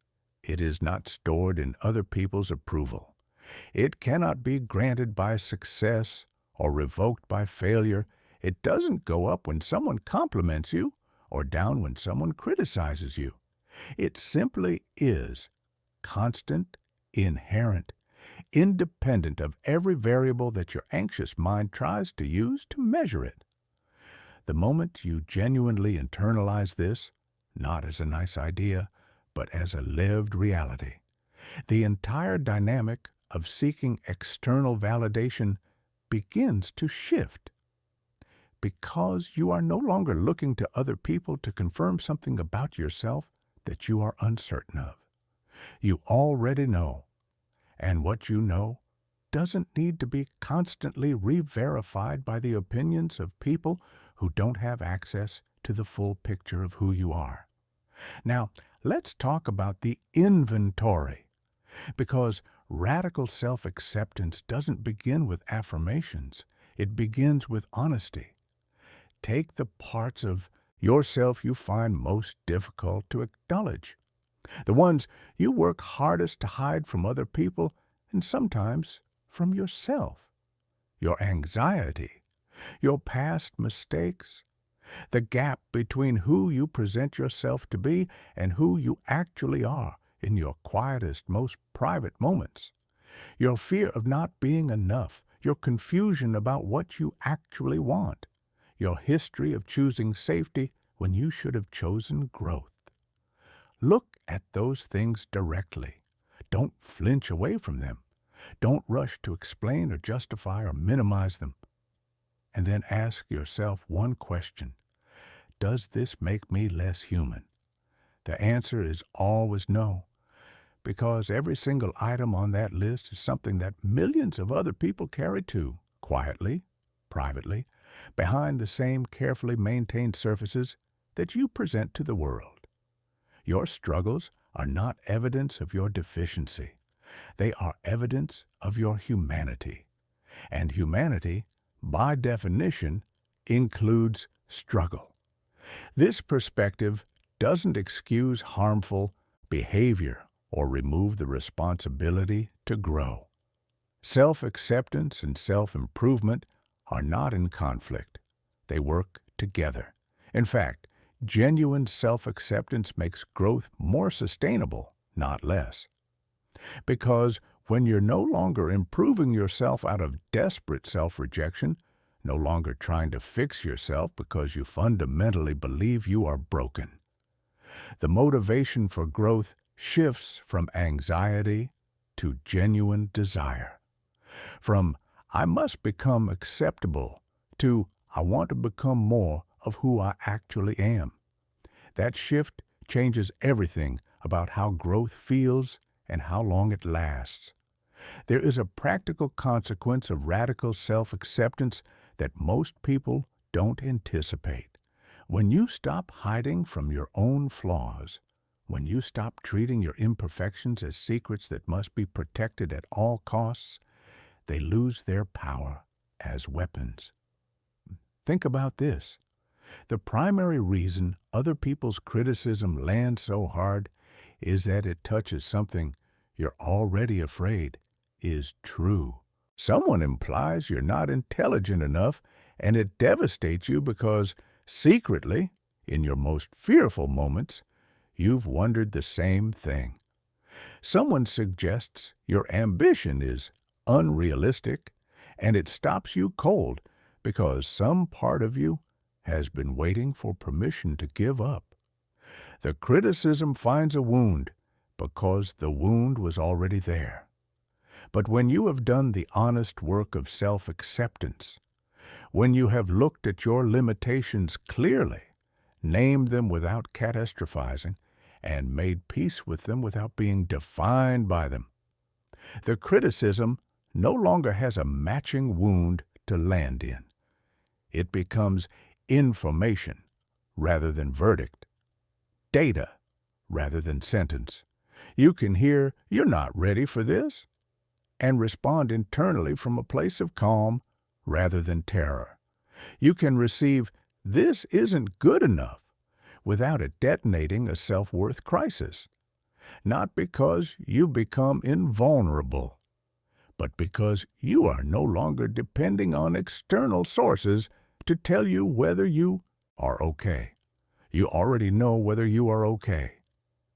It is not stored in other people's approval. It cannot be granted by success or revoked by failure. It doesn't go up when someone compliments you or down when someone criticizes you. It simply is constant, inherent, independent of every variable that your anxious mind tries to use to measure it. The moment you genuinely internalize this, not as a nice idea, but as a lived reality, the entire dynamic of seeking external validation begins to shift. Because you are no longer looking to other people to confirm something about yourself that you are uncertain of. You already know, and what you know doesn't need to be constantly re-verified by the opinions of people who don't have access to the full picture of who you are. Now, let's talk about the inventory, because radical self-acceptance doesn't begin with affirmations. It begins with honesty. Take the parts of yourself you find most difficult to acknowledge, the ones you work hardest to hide from other people and sometimes from yourself, your anxiety, your past mistakes, the gap between who you present yourself to be and who you actually are in your quietest, most private moments, your fear of not being enough, your confusion about what you actually want, your history of choosing safety when you should have chosen growth. Look at those things directly. Don't flinch away from them. Don't rush to explain or justify or minimize them. And then ask yourself one question. Does this make me less human? The answer is always no, because every single item on that list is something that millions of other people carry too, quietly, privately, behind the same carefully maintained surfaces that you present to the world. Your struggles are not evidence of your deficiency. They are evidence of your humanity. And humanity, by definition, includes struggle. This perspective doesn't excuse harmful behavior or remove the responsibility to grow. Self-acceptance and self-improvement are not in conflict. They work together. In fact, genuine self-acceptance makes growth more sustainable, not less. Because when you're no longer improving yourself out of desperate self-rejection, no longer trying to fix yourself because you fundamentally believe you are broken, the motivation for growth shifts from anxiety to genuine desire. From "I must become acceptable" to "I want to become more of who I actually am." That shift changes everything about how growth feels and how long it lasts. There is a practical consequence of radical self-acceptance that most people don't anticipate. When you stop hiding from your own flaws, when you stop treating your imperfections as secrets that must be protected at all costs, they lose their power as weapons. Think about this. The primary reason other people's criticism lands so hard is that it touches something you're already afraid is true. Someone implies you're not intelligent enough, and it devastates you because secretly, in your most fearful moments, you've wondered the same thing. Someone suggests your ambition is unrealistic, and it stops you cold because some part of you has been waiting for permission to give up. The criticism finds a wound because the wound was already there. But when you have done the honest work of self-acceptance, when you have looked at your limitations clearly, named them without catastrophizing, and made peace with them without being defined by them, the criticism no longer has a matching wound to land in. It becomes information rather than verdict, data rather than sentence. You can hear, "You're not ready for this," and respond internally from a place of calm rather than terror. You can receive, "This isn't good enough," without it detonating a self-worth crisis. Not because you become invulnerable, but because you are no longer depending on external sources to tell you whether you are okay. You already know whether you are okay,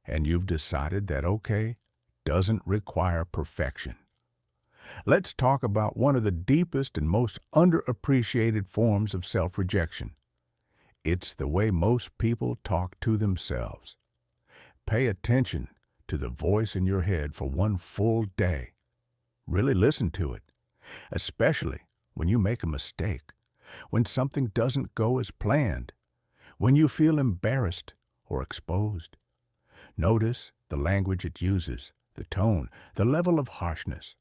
and you've decided that okay doesn't require perfection. Let's talk about one of the deepest and most underappreciated forms of self-rejection. It's the way most people talk to themselves. Pay attention to the voice in your head for one full day. Really listen to it, especially when you make a mistake, when something doesn't go as planned, when you feel embarrassed or exposed. Notice the language it uses, the tone, the level of harshness.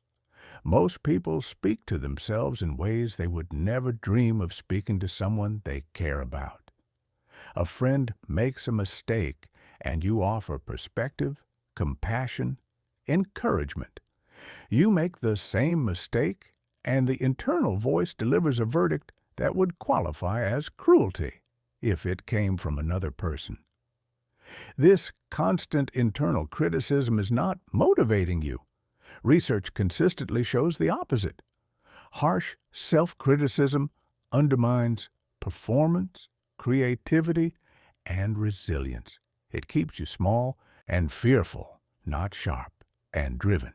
Most people speak to themselves in ways they would never dream of speaking to someone they care about. A friend makes a mistake, and you offer perspective, compassion, encouragement. You make the same mistake, and the internal voice delivers a verdict that would qualify as cruelty if it came from another person. This constant internal criticism is not motivating you. Research consistently shows the opposite. Harsh self-criticism undermines performance, creativity, and resilience. It keeps you small and fearful, not sharp and driven.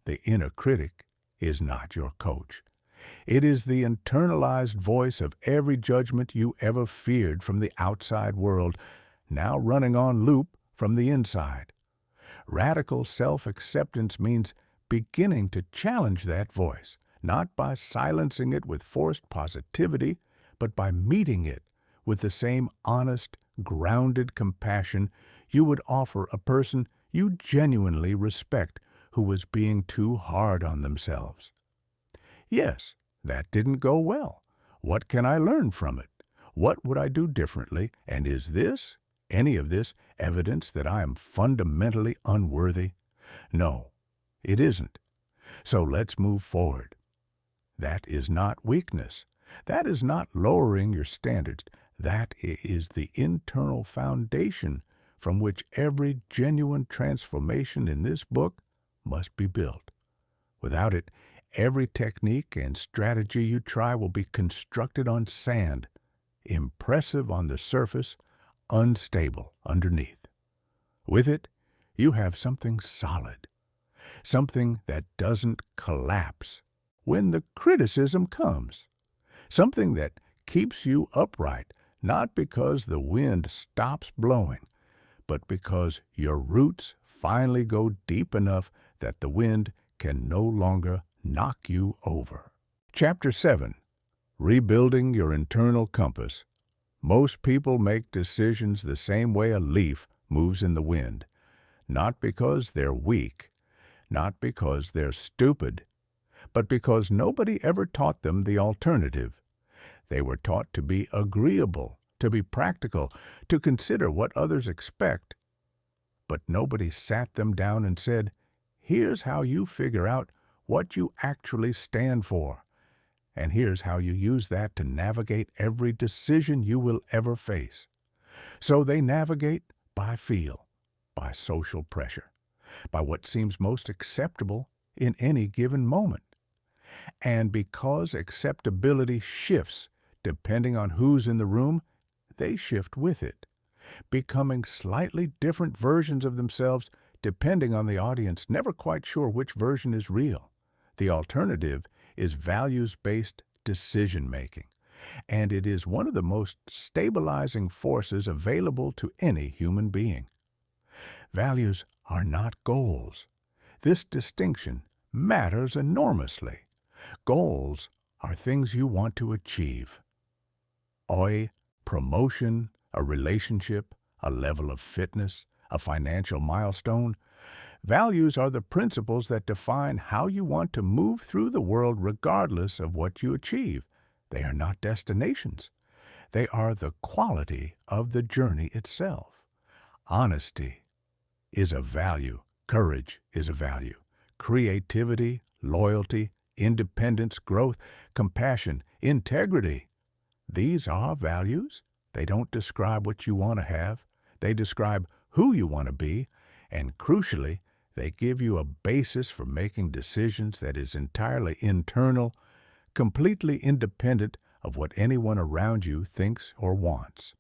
The inner critic is not your coach. It is the internalized voice of every judgment you ever feared from the outside world, now running on loop from the inside. Radical self-acceptance means beginning to challenge that voice, not by silencing it with forced positivity, but by meeting it with the same honest, grounded compassion you would offer a person you genuinely respect who was being too hard on themselves. Yes, that didn't go well. What can I learn from it? What would I do differently? And is this, any of this, evidence that I am fundamentally unworthy? No, it isn't. So let's move forward. That is not weakness. That is not lowering your standards. That is the internal foundation from which every genuine transformation in this book must be built. Without it, every technique and strategy you try will be constructed on sand, impressive on the surface, unstable underneath. With it, you have something solid, something that doesn't collapse when the criticism comes, something that keeps you upright, not because the wind stops blowing, but because your roots finally go deep enough that the wind can no longer knock you over. Chapter 7. Rebuilding Your Internal Compass. Most people make decisions the same way a leaf moves in the wind, not because they're weak, not because they're stupid, but because nobody ever taught them the alternative. They were taught to be agreeable, to be practical, to consider what others expect. But nobody sat them down and said, here's how you figure out what you actually stand for, and here's how you use that to navigate every decision you will ever face. So they navigate by feel, by social pressure, by what seems most acceptable in any given moment. And because acceptability shifts depending on who's in the room, they shift with it, becoming slightly different versions of themselves depending on the audience, never quite sure which version is real. The alternative is values-based decision-making, and it is one of the most stabilizing forces available to any human being. Values are not goals. This distinction matters enormously. Goals are things you want to achieve. Promotion, a relationship, a level of fitness, a financial milestone. Values are the principles that define how you want to move through the world regardless of what you achieve. They are not destinations. They are the quality of the journey itself. Honesty is a value. Courage is a value. Creativity, loyalty, independence, growth, compassion, integrity. These are values. They don't describe what you want to have. They describe who you want to be, and crucially, they give you a basis for making decisions that is entirely internal, completely independent of what anyone around you thinks or wants.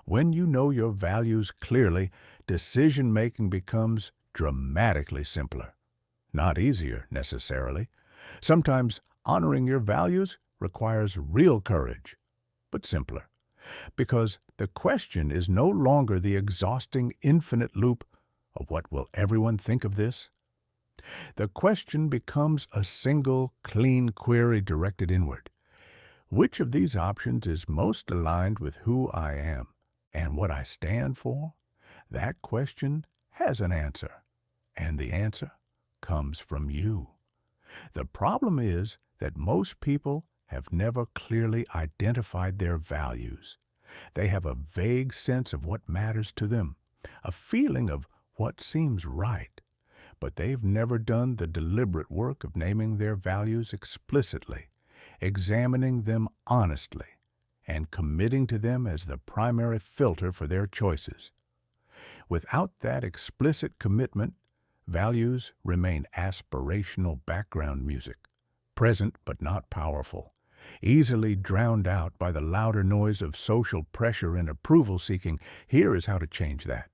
When you know your values clearly, decision-making becomes dramatically simpler. Not easier, necessarily. Sometimes honoring your values requires real courage, but simpler. Because the question is no longer the exhausting infinite loop of what will everyone think of this? The question becomes a single, clean query directed inward. Which of these options is most aligned with who I am and what I stand for? That question has an answer, and the answer comes from you. The problem is that most people have never clearly identified their values. They have a vague sense of what matters to them, a feeling of what seems right, but they've never done the deliberate work of naming their values explicitly, examining them honestly, and committing to them as the primary filter for their choices. Without that explicit commitment, values remain aspirational background music, present but not powerful, easily drowned out by the louder noise of social pressure and approval seeking. Here is how to change that.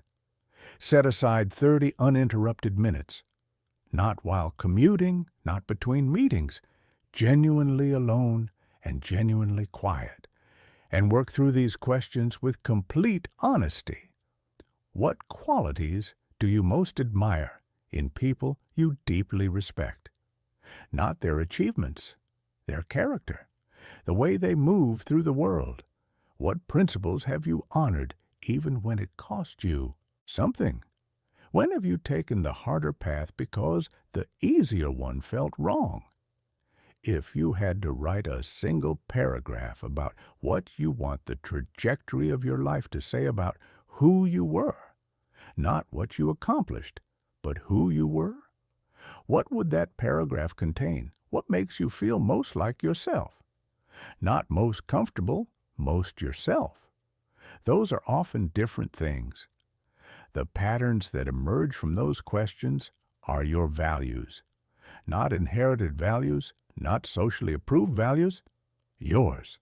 Set aside 30 uninterrupted minutes, not while commuting, not between meetings, genuinely alone and genuinely quiet, and work through these questions with complete honesty. What qualities do you most admire in people you deeply respect? Not their achievements, their character, the way they move through the world. What principles have you honored even when it cost you something? When have you taken the harder path because the easier one felt wrong? If you had to write a single paragraph about what you want the trajectory of your life to say about who you were, not what you accomplished, but who you were, what would that paragraph contain? What makes you feel most like yourself? Not most comfortable, most yourself. Those are often different things. The patterns that emerge from those questions are your values. Not inherited values, not socially approved values, yours.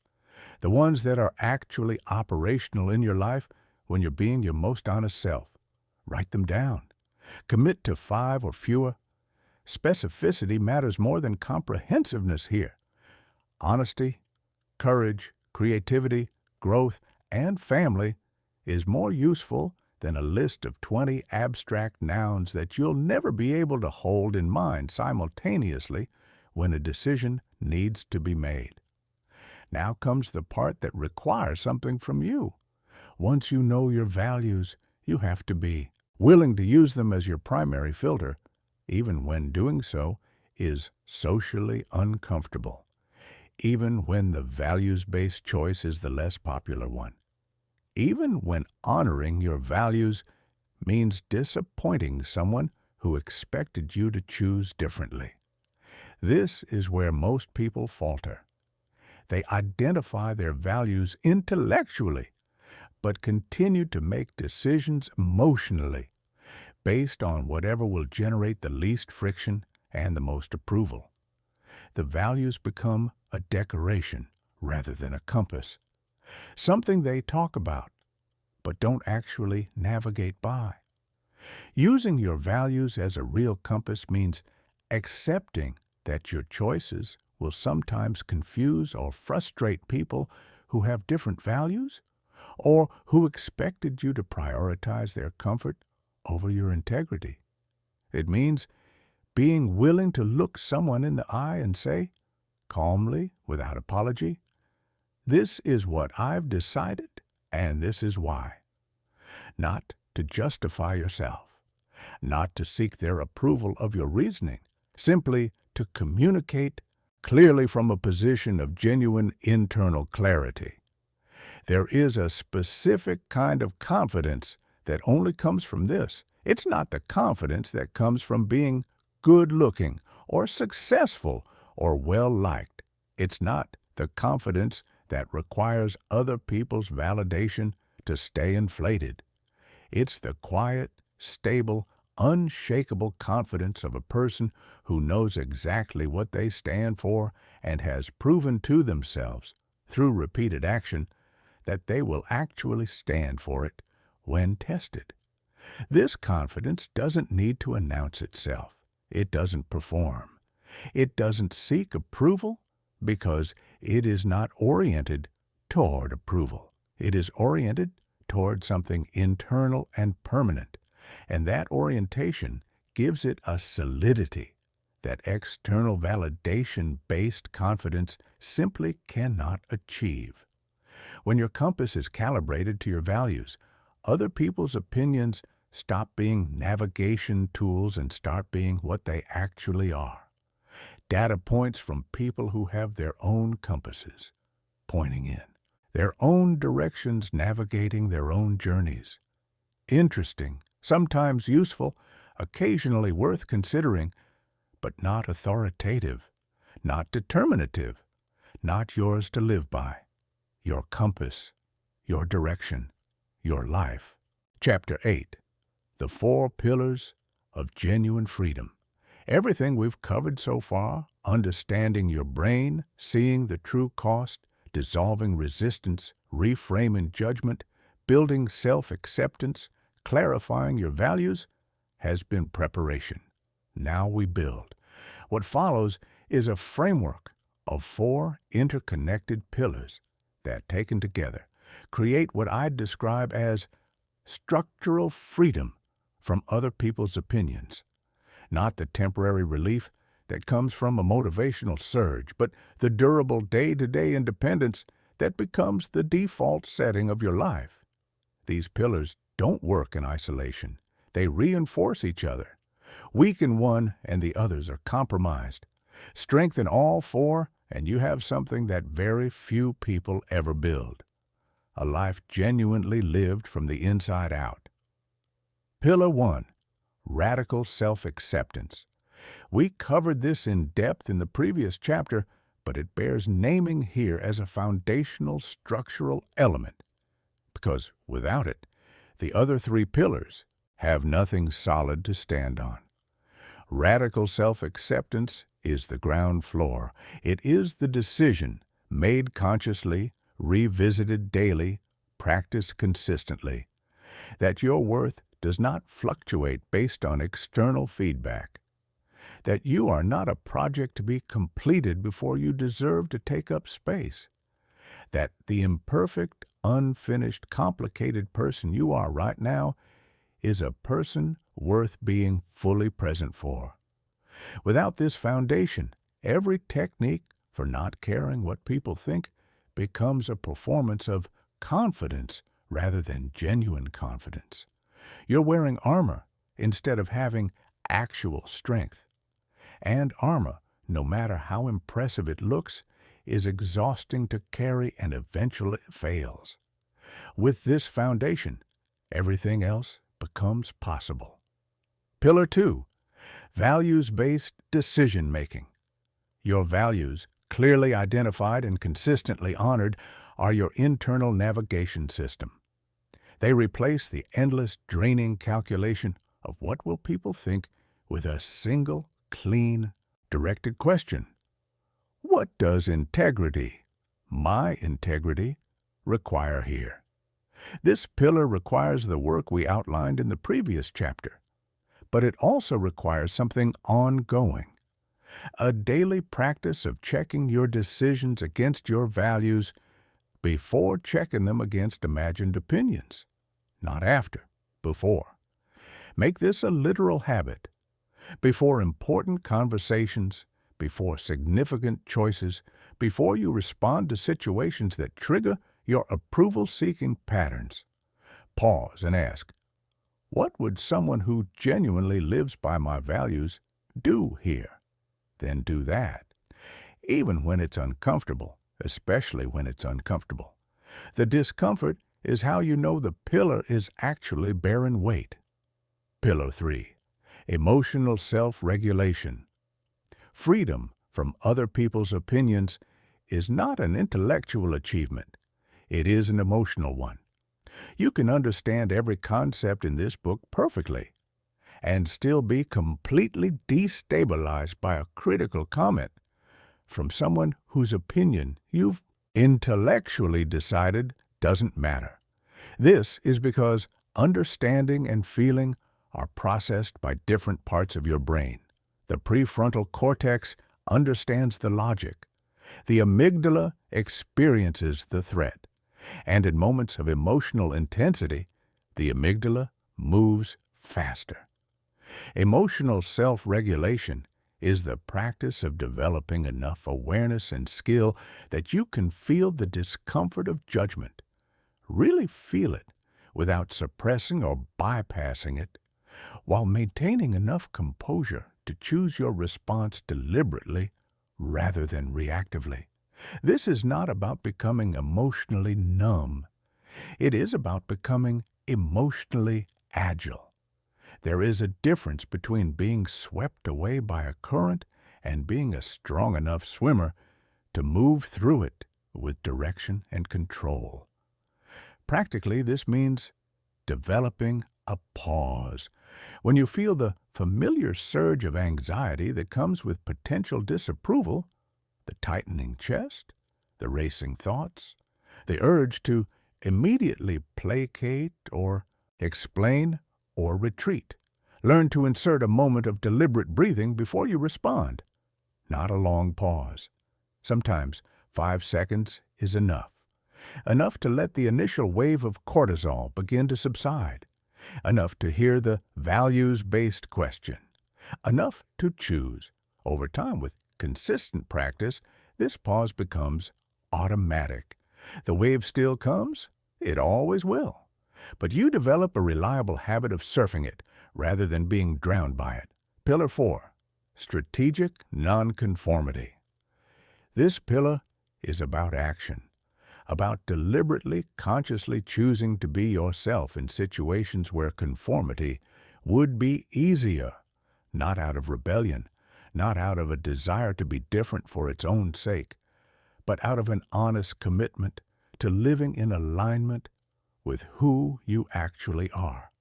The ones that are actually operational in your life when you're being your most honest self. Write them down. Commit to 5 or fewer. Specificity matters more than comprehensiveness here. Honesty, courage, creativity, growth, and family is more useful than a list of 20 abstract nouns that you'll never be able to hold in mind simultaneously when a decision needs to be made. Now comes the part that requires something from you. Once you know your values, you have to be willing to use them as your primary filter, even when doing so is socially uncomfortable, even when the values-based choice is the less popular one, even when honoring your values means disappointing someone who expected you to choose differently. This is where most people falter. They identify their values intellectually, but continue to make decisions emotionally, based on whatever will generate the least friction and the most approval. The values become a decoration rather than a compass, something they talk about, but don't actually navigate by. Using your values as a real compass means accepting that your choices will sometimes confuse or frustrate people who have different values or who expected you to prioritize their comfort over your integrity. It means being willing to look someone in the eye and say, calmly, without apology, "This is what I've decided, and this is why." Not to justify yourself, not to seek their approval of your reasoning, simply to communicate clearly from a position of genuine internal clarity. There is a specific kind of confidence that only comes from this. It's not the confidence that comes from being good-looking or successful or well-liked. It's not the confidence that requires other people's validation to stay inflated. It's the quiet, stable, unshakable confidence of a person who knows exactly what they stand for and has proven to themselves, through repeated action, that they will actually stand for it when tested. This confidence doesn't need to announce itself. It doesn't perform. It doesn't seek approval because it is not oriented toward approval. It is oriented toward something internal and permanent, and that orientation gives it a solidity that external validation-based confidence simply cannot achieve. When your compass is calibrated to your values, other people's opinions stop being navigation tools and start being what they actually are. Data points from people who have their own compasses, pointing in, their own directions navigating their own journeys. Interesting, sometimes useful, occasionally worth considering, but not authoritative, not determinative, not yours to live by. Your compass, your direction, your life. Chapter 8. The 4 Pillars of Genuine Freedom. Everything we've covered so far, understanding your brain, seeing the true cost, dissolving resistance, reframing judgment, building self-acceptance, clarifying your values, has been preparation. Now we build. What follows is a framework of 4 interconnected pillars that, taken together, create what I'd describe as structural freedom from other people's opinions. Not the temporary relief that comes from a motivational surge, but the durable day-to-day independence that becomes the default setting of your life. These pillars don't work in isolation. They reinforce each other. Weaken one and the others are compromised. Strengthen all four and you have something that very few people ever build. A life genuinely lived from the inside out. Pillar 1. Radical self-acceptance. We covered this in depth in the previous chapter, but it bears naming here as a foundational structural element, because without it, the other three pillars have nothing solid to stand on. Radical self-acceptance is the ground floor. It is the decision, made consciously, revisited daily, practiced consistently, that your worth does not fluctuate based on external feedback, that you are not a project to be completed before you deserve to take up space, that the imperfect, unfinished, complicated person you are right now is a person worth being fully present for. Without this foundation, every technique for not caring what people think becomes a performance of confidence rather than genuine confidence. You're wearing armor instead of having actual strength. And armor, no matter how impressive it looks, is exhausting to carry and eventually fails. With this foundation, everything else becomes possible. Pillar 2. Values-based decision-making. Your values, clearly identified and consistently honored, are your internal navigation system. They replace the endless, draining calculation of what will people think with a single, clean, directed question. What does integrity, my integrity, require here? This pillar requires the work we outlined in the previous chapter, but it also requires something ongoing. A daily practice of checking your decisions against your values before checking them against imagined opinions. Not after, before. Make this a literal habit. Before important conversations, before significant choices, before you respond to situations that trigger your approval-seeking patterns. Pause and ask, what would someone who genuinely lives by my values do here? Then do that. Even when it's uncomfortable, especially when it's uncomfortable. The discomfort is how you know the pillar is actually bearing weight. Pillar 3. Emotional self-regulation. Freedom from other people's opinions is not an intellectual achievement. It is an emotional one. You can understand every concept in this book perfectly and still be completely destabilized by a critical comment from someone whose opinion you've intellectually decided doesn't matter. This is because understanding and feeling are processed by different parts of your brain. The prefrontal cortex understands the logic. The amygdala experiences the threat. And in moments of emotional intensity, the amygdala moves faster. Emotional self-regulation is the practice of developing enough awareness and skill that you can feel the discomfort of judgment. Really feel it without suppressing or bypassing it, while maintaining enough composure to choose your response deliberately rather than reactively. This is not about becoming emotionally numb. It is about becoming emotionally agile. There is a difference between being swept away by a current and being a strong enough swimmer to move through it with direction and control. Practically, this means developing a pause. When you feel the familiar surge of anxiety that comes with potential disapproval, the tightening chest, the racing thoughts, the urge to immediately placate or explain or retreat. Learn to insert a moment of deliberate breathing before you respond, not a long pause. Sometimes 5 seconds is enough. Enough to let the initial wave of cortisol begin to subside. Enough to hear the values-based question. Enough to choose. Over time, with consistent practice, this pause becomes automatic. The wave still comes. It always will. but you develop a reliable habit of surfing it rather than being drowned by it. Pillar 4, strategic nonconformity. This pillar is about action, about deliberately, consciously choosing to be yourself in situations where conformity would be easier, not out of rebellion, not out of a desire to be different for its own sake, but out of an honest commitment to living in alignment with who you actually are.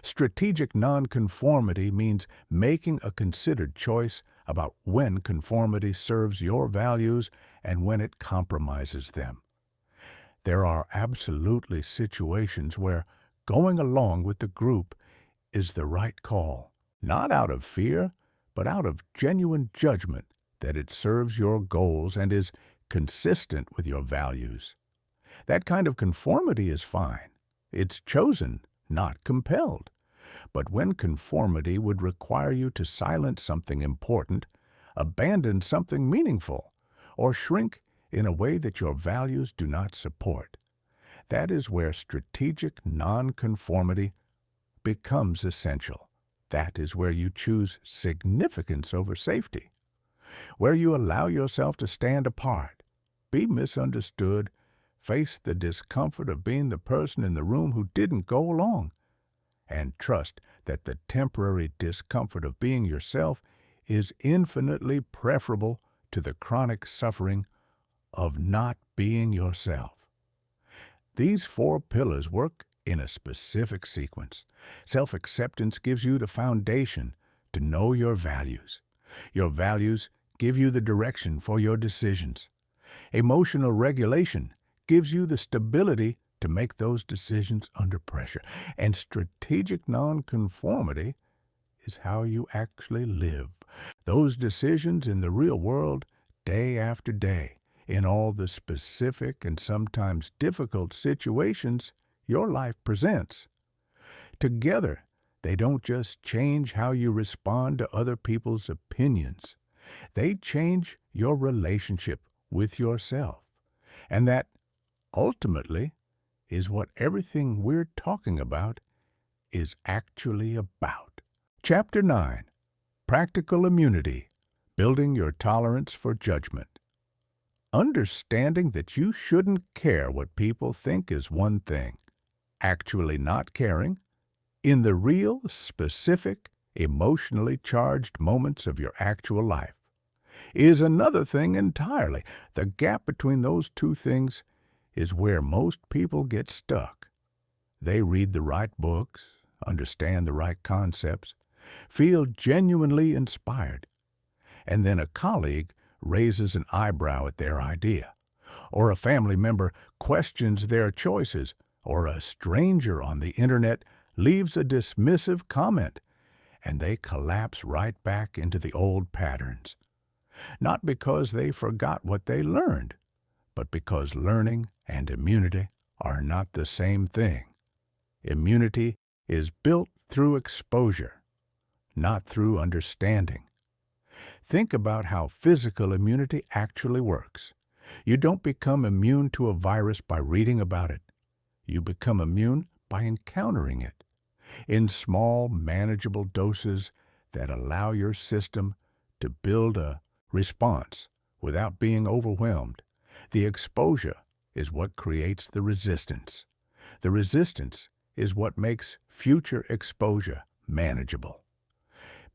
Strategic nonconformity means making a considered choice about when conformity serves your values and when it compromises them. There are absolutely situations where going along with the group is the right call, not out of fear, but out of genuine judgment that it serves your goals and is consistent with your values. That kind of conformity is fine. It's chosen, not compelled. But when conformity would require you to silence something important, abandon something meaningful, or shrink in a way that your values do not support, that is where strategic nonconformity becomes essential. That is where you choose significance over safety, where you allow yourself to stand apart, be misunderstood, face the discomfort of being the person in the room who didn't go along, and trust that the temporary discomfort of being yourself is infinitely preferable to the chronic suffering of not being yourself. These 4 pillars work in a specific sequence. Self-acceptance gives you the foundation to know your values. Your values give you the direction for your decisions. Emotional regulation gives you the stability to make those decisions under pressure. And strategic nonconformity is how you actually live. Those decisions in the real world, day after day, in all the specific and sometimes difficult situations your life presents. Together, they don't just change how you respond to other people's opinions. They change your relationship with yourself. And that, ultimately, is what everything we're talking about is actually about. Chapter 9, Practical Immunity, Building Your Tolerance for Judgment. Understanding that you shouldn't care what people think is one thing. Actually not caring, in the real, specific, emotionally charged moments of your actual life, is another thing entirely. The gap between those two things is where most people get stuck. They read the right books, understand the right concepts, feel genuinely inspired, and then a colleague raises an eyebrow at their idea, or a family member questions their choices, or a stranger on the internet leaves a dismissive comment, and they collapse right back into the old patterns. Not because they forgot what they learned, but because learning and immunity are not the same thing. Immunity is built through exposure, not through understanding. Think about how physical immunity actually works. You don't become immune to a virus by reading about it. You become immune by encountering it in small, manageable doses that allow your system to build a response without being overwhelmed. The exposure is what creates the resistance. The resistance is what makes future exposure manageable.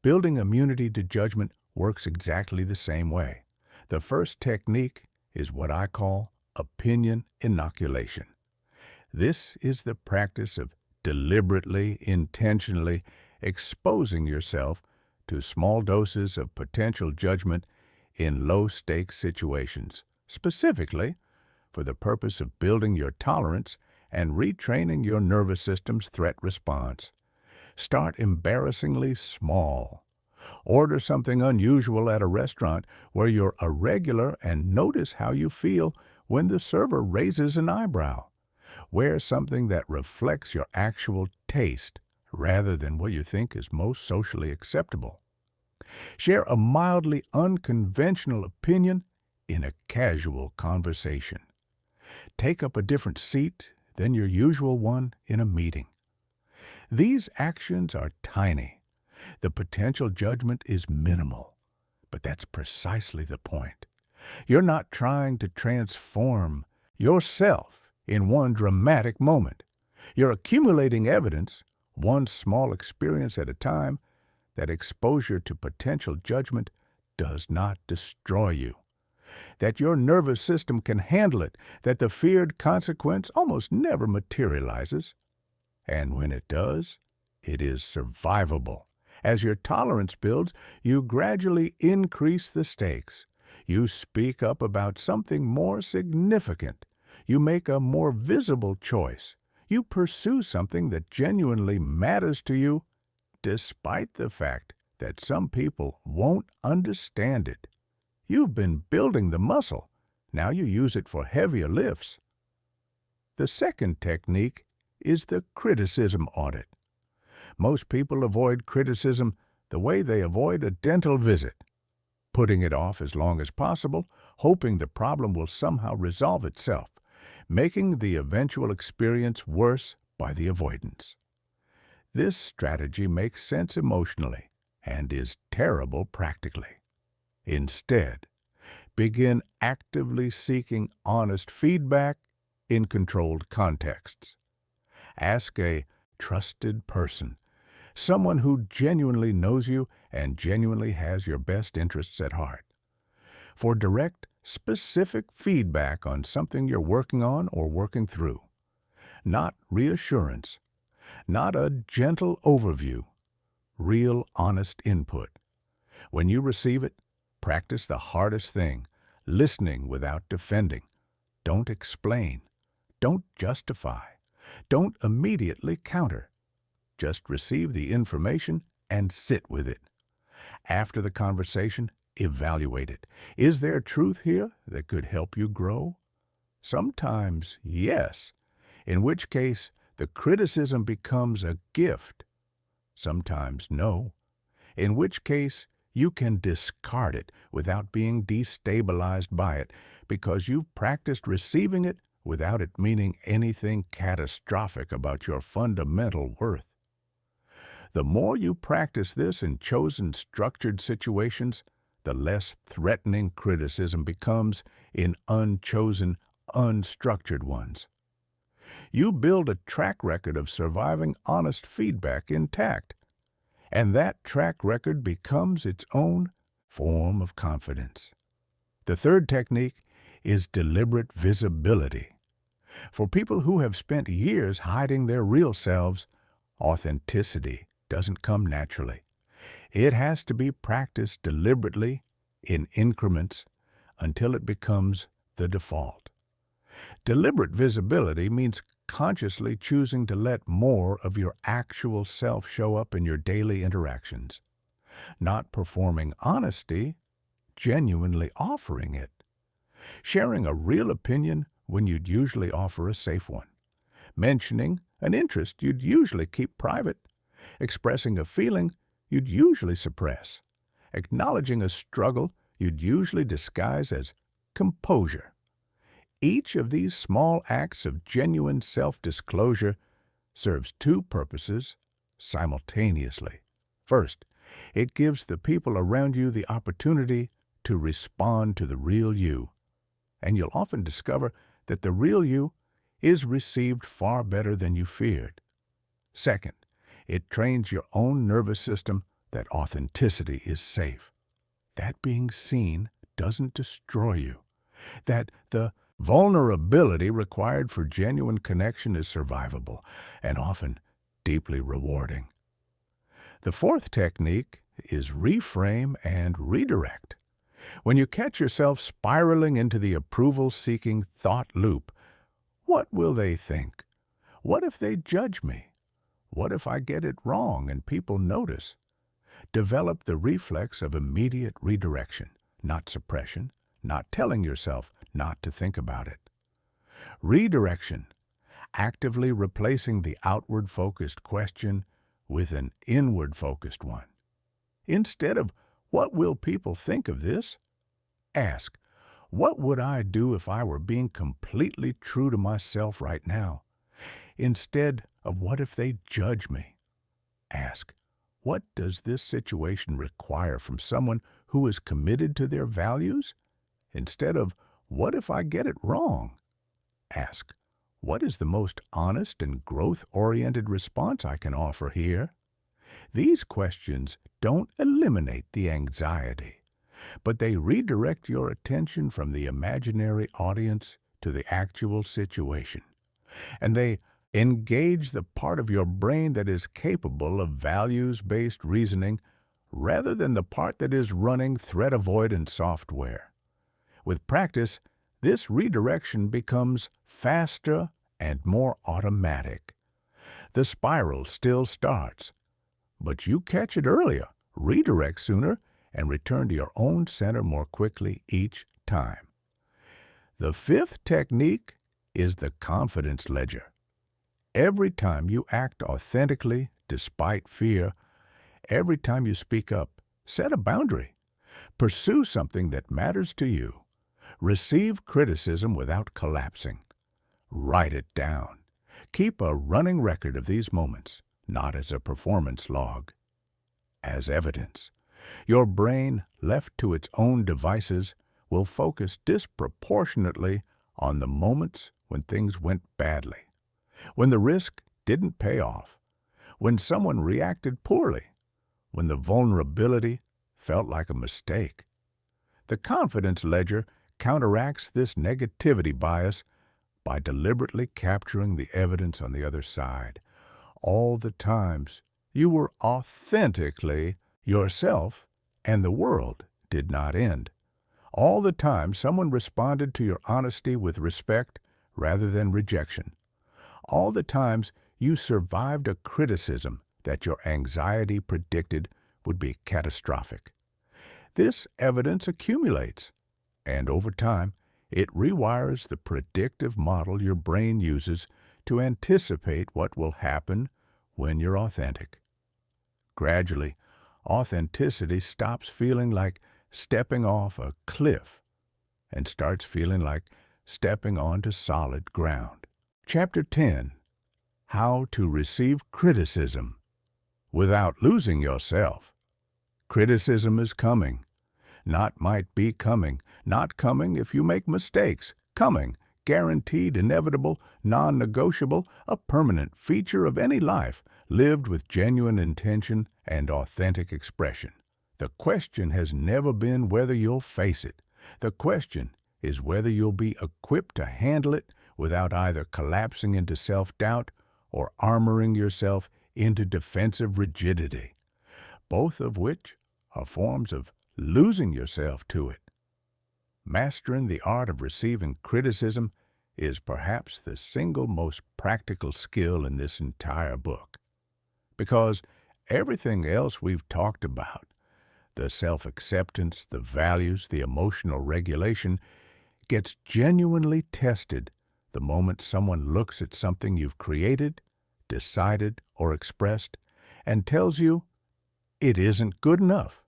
Building immunity to judgment works exactly the same way. The first technique is what I call opinion inoculation. This is the practice of deliberately, intentionally exposing yourself to small doses of potential judgment in low-stakes situations, specifically for the purpose of building your tolerance and retraining your nervous system's threat response. Start embarrassingly small. Order something unusual at a restaurant where you're a regular and notice how you feel when the server raises an eyebrow. Wear something that reflects your actual taste rather than what you think is most socially acceptable. Share a mildly unconventional opinion in a casual conversation. Take up a different seat than your usual one in a meeting. These actions are tiny. The potential judgment is minimal. But that's precisely the point. You're not trying to transform yourself in one dramatic moment. You're accumulating evidence, one small experience at a time, that exposure to potential judgment does not destroy you, that your nervous system can handle it, that the feared consequence almost never materializes, and when it does, it is survivable. As your tolerance builds, you gradually increase the stakes. You speak up about something more significant. You make a more visible choice. You pursue something that genuinely matters to you, despite the fact that some people won't understand it. You've been building the muscle. Now you use it for heavier lifts. The second technique is the criticism audit. Most people avoid criticism the way they avoid a dental visit, putting it off as long as possible, hoping the problem will somehow resolve itself, making the eventual experience worse by the avoidance. This strategy makes sense emotionally and is terrible practically. Instead, begin actively seeking honest feedback in controlled contexts. Ask a trusted person, someone who genuinely knows you and genuinely has your best interests at heart, for direct, specific feedback on something you're working on or working through. Not reassurance, not a gentle overview, real honest input. When you receive it, practice the hardest thing, listening without defending. Don't explain. Don't justify. Don't immediately counter. Just receive the information and sit with it. After the conversation, evaluate it. Is there truth here that could help you grow? Sometimes, yes, in which case the criticism becomes a gift. Sometimes, no, in which case you can discard it without being destabilized by it because you've practiced receiving it without it meaning anything catastrophic about your fundamental worth. The more you practice this in chosen, structured situations, the less threatening criticism becomes in unchosen, unstructured ones. You build a track record of surviving honest feedback intact, and that track record becomes its own form of confidence. The third technique is deliberate visibility. For people who have spent years hiding their real selves, authenticity doesn't come naturally. It has to be practiced deliberately in increments until it becomes the default. Deliberate visibility means consciously choosing to let more of your actual self show up in your daily interactions. Not performing honesty, genuinely offering it. Sharing a real opinion when you'd usually offer a safe one. Mentioning an interest you'd usually keep private. Expressing a feeling you'd usually suppress. Acknowledging a struggle you'd usually disguise as composure. Each of these small acts of genuine self-disclosure serves two purposes simultaneously. First, it gives the people around you the opportunity to respond to the real you, and you'll often discover that the real you is received far better than you feared. Second, it trains your own nervous system that authenticity is safe. That being seen doesn't destroy you. That the vulnerability required for genuine connection is survivable and often deeply rewarding. The fourth technique is reframe and redirect. When you catch yourself spiraling into the approval-seeking thought loop, what will they think? What if they judge me? What if I get it wrong and people notice? Develop the reflex of immediate redirection, not suppression, not telling yourself not to think about it. Redirection, actively replacing the outward-focused question with an inward-focused one. Instead of, what will people think of this? Ask, what would I do if I were being completely true to myself right now? Instead of what if they judge me, ask, what does this situation require from someone who is committed to their values? Instead of, what if I get it wrong? Ask, what is the most honest and growth-oriented response I can offer here? These questions don't eliminate the anxiety, but they redirect your attention from the imaginary audience to the actual situation. And they engage the part of your brain that is capable of values-based reasoning rather than the part that is running threat avoidance software. With practice, this redirection becomes faster and more automatic. The spiral still starts, but you catch it earlier, redirect sooner, and return to your own center more quickly each time. The fifth technique is the confidence ledger. Every time you act authentically despite fear, every time you speak up, set a boundary. Pursue something that matters to you. Receive criticism without collapsing. Write it down. Keep a running record of these moments, not as a performance log, as evidence. Your brain, left to its own devices, will focus disproportionately on the moments when things went badly, when the risk didn't pay off, when someone reacted poorly, when the vulnerability felt like a mistake. The confidence ledger counteracts this negativity bias by deliberately capturing the evidence on the other side. All the times you were authentically yourself and the world did not end. All the time someone responded to your honesty with respect rather than rejection. All the times you survived a criticism that your anxiety predicted would be catastrophic. This evidence accumulates, and over time, it rewires the predictive model your brain uses to anticipate what will happen when you're authentic. Gradually, authenticity stops feeling like stepping off a cliff and starts feeling like stepping onto solid ground. Chapter 10. How to Receive Criticism Without Losing Yourself. Criticism is coming. Not might be coming. Not coming if you make mistakes. Coming. Guaranteed, inevitable, non-negotiable, a permanent feature of any life lived with genuine intention and authentic expression. The question has never been whether you'll face it. The question is whether you'll be equipped to handle it without either collapsing into self-doubt or armoring yourself into defensive rigidity, both of which are forms of losing yourself to it. Mastering the art of receiving criticism is perhaps the single most practical skill in this entire book, because everything else we've talked about, the self-acceptance, the values, the emotional regulation, gets genuinely tested the moment someone looks at something you've created, decided, or expressed, and tells you it isn't good enough.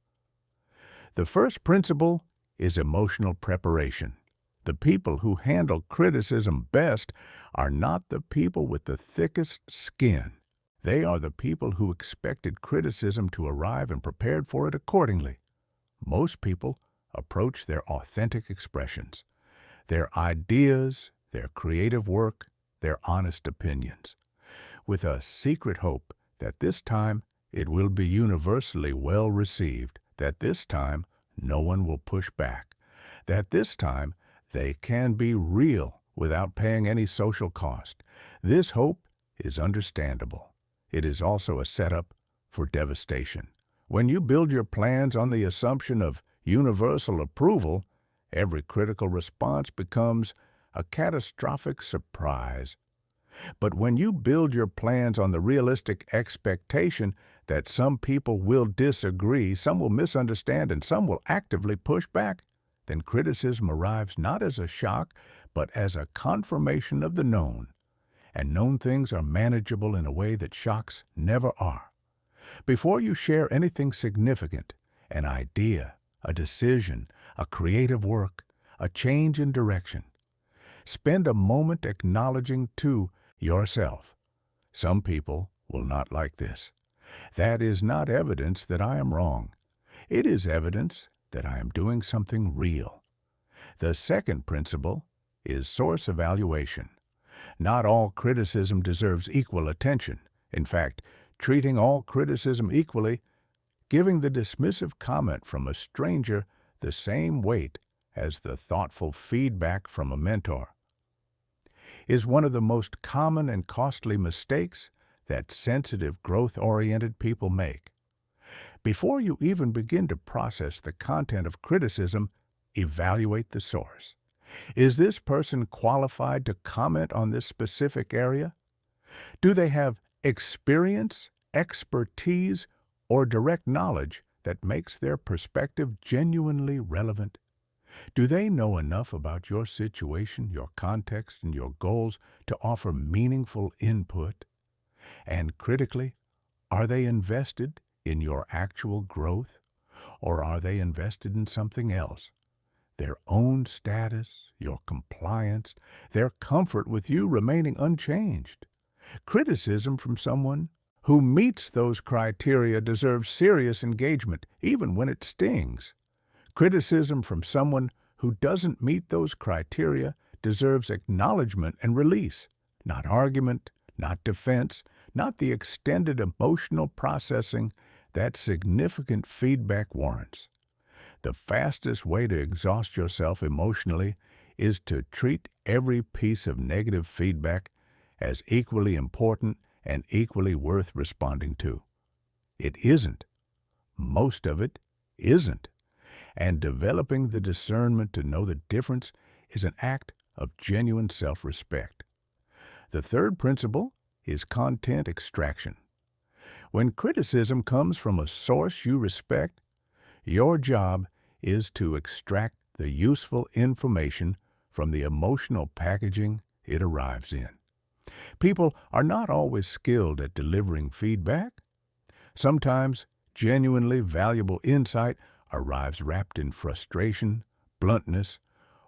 The first principle is emotional preparation. The people who handle criticism best are not the people with the thickest skin. They are the people who expected criticism to arrive and prepared for it accordingly. Most people approach their authentic expressions, their ideas, their creative work, their honest opinions, with a secret hope that this time it will be universally well received, that this time no one will push back, that this time they can be real without paying any social cost. This hope is understandable. It is also a setup for devastation. When you build your plans on the assumption of universal approval, every critical response becomes a catastrophic surprise. But when you build your plans on the realistic expectation that some people will disagree, some will misunderstand, and some will actively push back, then criticism arrives not as a shock, but as a confirmation of the known. And known things are manageable in a way that shocks never are. Before you share anything significant, an idea, a decision, a creative work, a change in direction, spend a moment acknowledging, too, yourself. Some people will not like this. That is not evidence that I am wrong. It is evidence that I am doing something real. The second principle is source evaluation. Not all criticism deserves equal attention. In fact, treating all criticism equally, giving the dismissive comment from a stranger the same weight as the thoughtful feedback from a mentor, is one of the most common and costly mistakes that sensitive, growth-oriented people make. Before you even begin to process the content of criticism, evaluate the source. Is this person qualified to comment on this specific area? Do they have experience, expertise, or direct knowledge that makes their perspective genuinely relevant? Do they know enough about your situation, your context, and your goals to offer meaningful input? And critically, are they invested in your actual growth, or are they invested in something else? Their own status, your compliance, their comfort with you remaining unchanged. Criticism from someone who meets those criteria deserves serious engagement, even when it stings. Criticism from someone who doesn't meet those criteria deserves acknowledgement and release, not argument, not defense, not the extended emotional processing that significant feedback warrants. The fastest way to exhaust yourself emotionally is to treat every piece of negative feedback as equally important and equally worth responding to. It isn't. Most of it isn't. And developing the discernment to know the difference is an act of genuine self-respect. The third principle is content extraction. When criticism comes from a source you respect, your job is to extract the useful information from the emotional packaging it arrives in. People are not always skilled at delivering feedback. Sometimes genuinely valuable insight arrives wrapped in frustration, bluntness,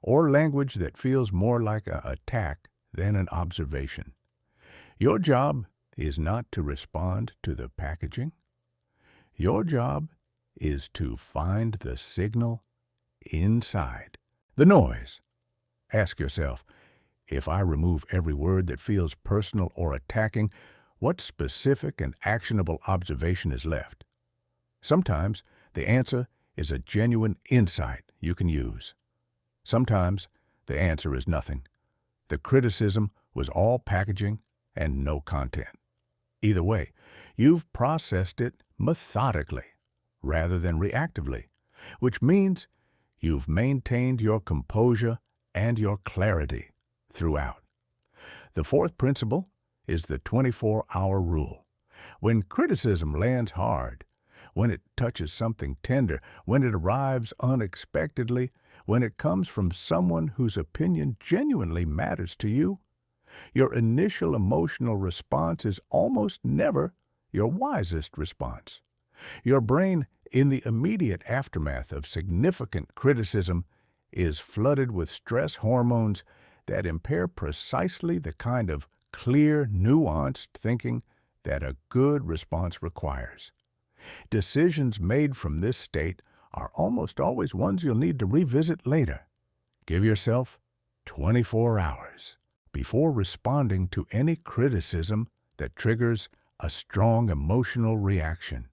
or language that feels more like an attack than an observation. Your job is not to respond to the packaging. Your job is to find the signal inside the noise. Ask yourself, if I remove every word that feels personal or attacking, what specific and actionable observation is left? Sometimes the answer is a genuine insight you can use. Sometimes the answer is nothing. The criticism was all packaging and no content. Either way, you've processed it methodically rather than reactively, which means you've maintained your composure and your clarity throughout. The fourth principle is the 24-hour rule. When criticism lands hard, when it touches something tender, when it arrives unexpectedly, when it comes from someone whose opinion genuinely matters to you, your initial emotional response is almost never your wisest response. Your brain, in the immediate aftermath of significant criticism, is flooded with stress hormones that impair precisely the kind of clear, nuanced thinking that a good response requires. Decisions made from this state are almost always ones you'll need to revisit later. Give yourself 24 hours before responding to any criticism that triggers a strong emotional reaction.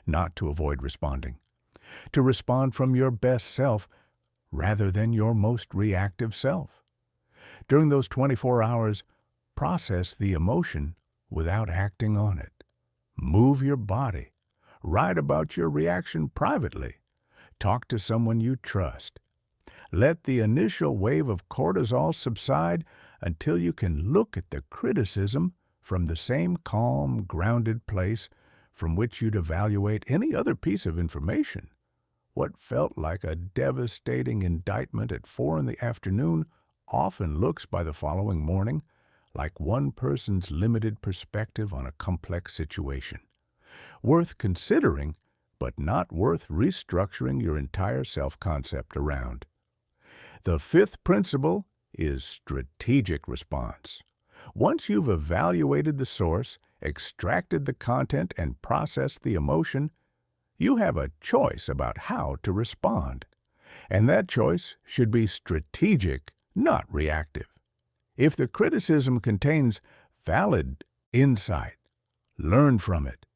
Not to avoid responding. To respond from your best self rather than your most reactive self. During those 24 hours, process the emotion without acting on it. Move your body. Write about your reaction privately. Talk to someone you trust. Let the initial wave of cortisol subside until you can look at the criticism from the same calm, grounded place from which you'd evaluate any other piece of information. What felt like a devastating indictment at 4 in the afternoon often looks by the following morning like one person's limited perspective on a complex situation. Worth considering, but not worth restructuring your entire self-concept around. The fifth principle is strategic response. Once you've evaluated the source, extracted the content, and processed the emotion, you have a choice about how to respond. And that choice should be strategic, not reactive. If the criticism contains valid insight, learn from it,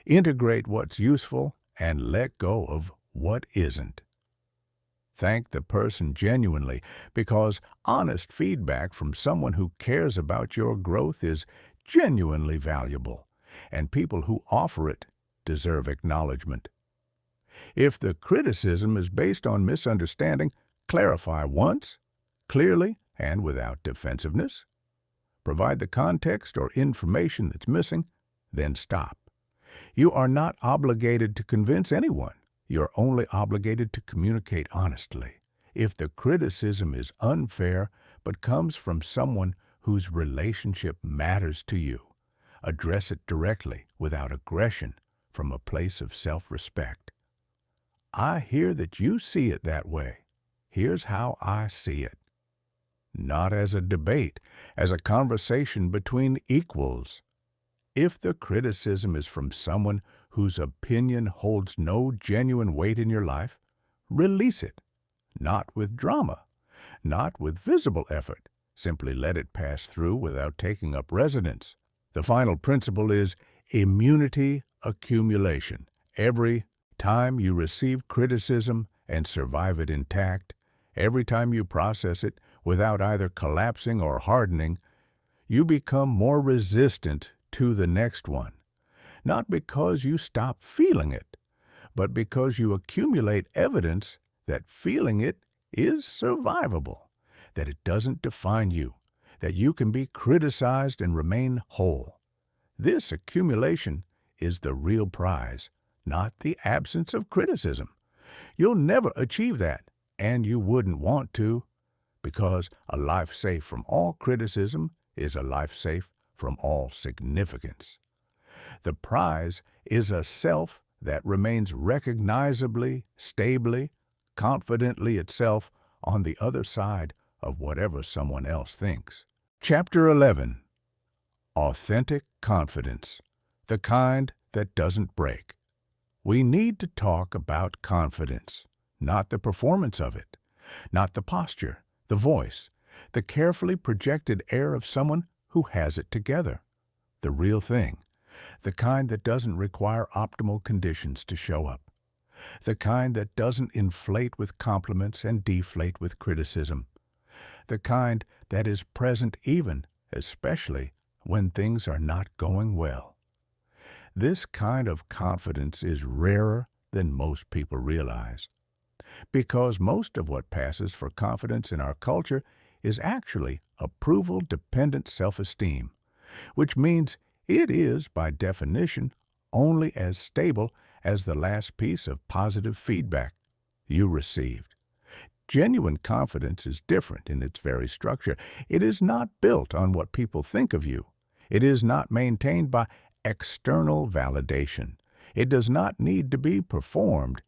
integrate what's useful, and let go of what isn't. Thank the person genuinely, because honest feedback from someone who cares about your growth is genuinely valuable, and people who offer it deserve acknowledgement. If the criticism is based on misunderstanding, clarify once, clearly, and without defensiveness. Provide the context or information that's missing, then stop. You are not obligated to convince anyone. You're only obligated to communicate honestly. If the criticism is unfair but comes from someone whose relationship matters to you, address it directly without aggression from a place of self-respect. I hear that you see it that way. Here's how I see it. Not as a debate, as a conversation between equals. If the criticism is from someone whose opinion holds no genuine weight in your life, release it. Not with drama, not with visible effort. Simply let it pass through without taking up residence. The final principle is immunity accumulation. Every time you receive criticism and survive it intact, every time you process it without either collapsing or hardening, you become more resistant to the next one. Not because you stop feeling it, but because you accumulate evidence that feeling it is survivable, that it doesn't define you, that you can be criticized and remain whole. This accumulation is the real prize, not the absence of criticism. You'll never achieve that, and you wouldn't want to, because a life safe from all criticism is a life safe from all significance. The prize is a self that remains recognizably, stably, confidently itself on the other side of whatever someone else thinks. Chapter 11. Authentic confidence, the kind that doesn't break. We need to talk about confidence, not the performance of it, not the posture, the voice, the carefully projected air of someone who has it together. The real thing, the kind that doesn't require optimal conditions to show up, the kind that doesn't inflate with compliments and deflate with criticism, the kind that is present even, especially, when things are not going well. This kind of confidence is rarer than most people realize, because most of what passes for confidence in our culture is actually approval-dependent self-esteem, which means it is, by definition, only as stable as the last piece of positive feedback you received. Genuine confidence is different in its very structure. It is not built on what people think of you. It is not maintained by external validation. It does not need to be performed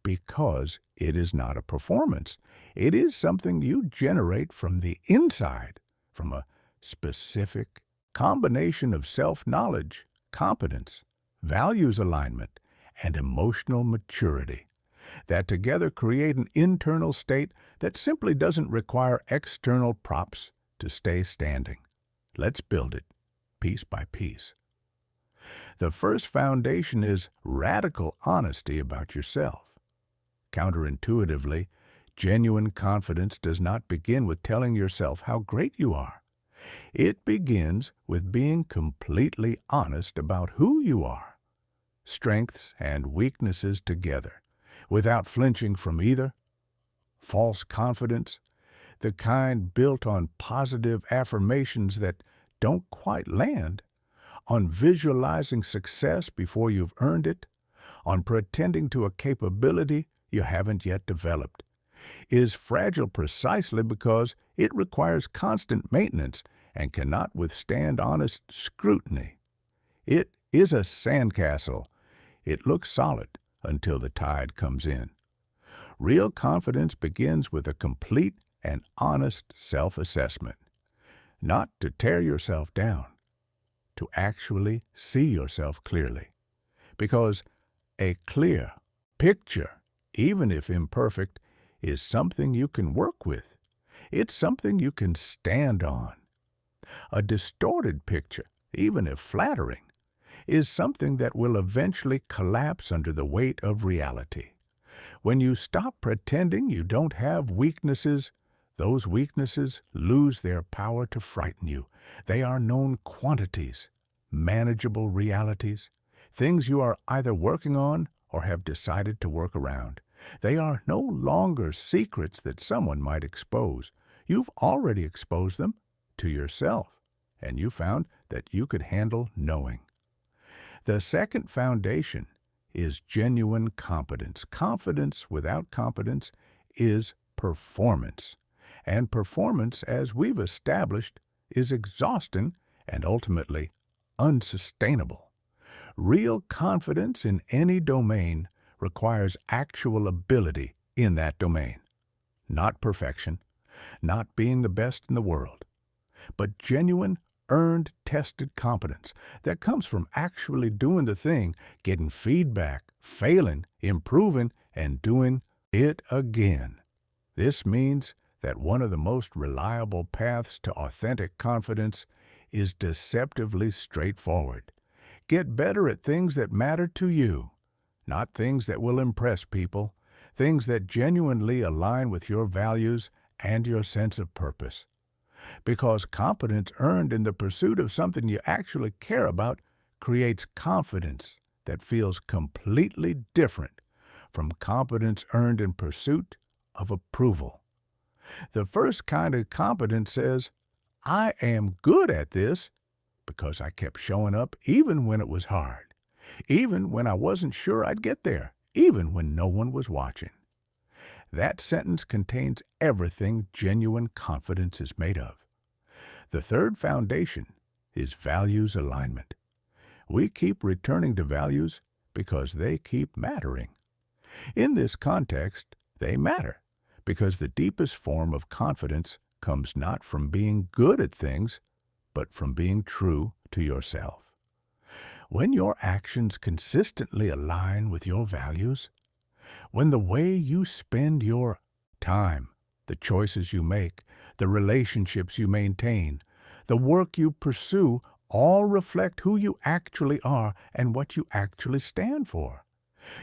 because it is not a performance. It is something you generate from the inside, from a specific combination of self-knowledge, competence, values alignment, and emotional maturity that together create an internal state that simply doesn't require external props to stay standing. Let's build it, piece by piece. The first foundation is radical honesty about yourself. Counterintuitively, genuine confidence does not begin with telling yourself how great you are. It begins with being completely honest about who you are, strengths and weaknesses together, without flinching from either. False confidence, the kind built on positive affirmations that don't quite land, on visualizing success before you've earned it, on pretending to a capability you haven't yet developed, is fragile precisely because it requires constant maintenance and cannot withstand honest scrutiny. It is a sandcastle. It looks solid until the tide comes in. Real confidence begins with a complete and honest self-assessment. not to tear yourself down, to actually see yourself clearly. Because a clear picture, even if imperfect, is something you can work with. It's something you can stand on. A distorted picture, even if flattering, is something that will eventually collapse under the weight of reality. When you stop pretending you don't have weaknesses, those weaknesses lose their power to frighten you. They are known quantities, manageable realities, things you are either working on or have decided to work around. They are no longer secrets that someone might expose. You've already exposed them to yourself, and you found that you could handle knowing. The second foundation is genuine competence. Confidence without competence is performance. And performance, as we've established, is exhausting and ultimately unsustainable. Real confidence in any domain requires actual ability in that domain. Not perfection, not being the best in the world, but genuine, earned, tested competence that comes from actually doing the thing, getting feedback, failing, improving, and doing it again. This means that one of the most reliable paths to authentic confidence is deceptively straightforward. Get better at things that matter to you, not things that will impress people, things that genuinely align with your values and your sense of purpose. Because competence earned in the pursuit of something you actually care about creates confidence that feels completely different from competence earned in pursuit of approval. The first kind of competence says, I am good at this because I kept showing up even when it was hard, even when I wasn't sure I'd get there, even when no one was watching. That sentence contains everything genuine confidence is made of. The third foundation is values alignment. We keep returning to values because they keep mattering. In this context, they matter because the deepest form of confidence comes not from being good at things, but from being true to yourself. When your actions consistently align with your values, when the way you spend your time, the choices you make, the relationships you maintain, the work you pursue all reflect who you actually are and what you actually stand for.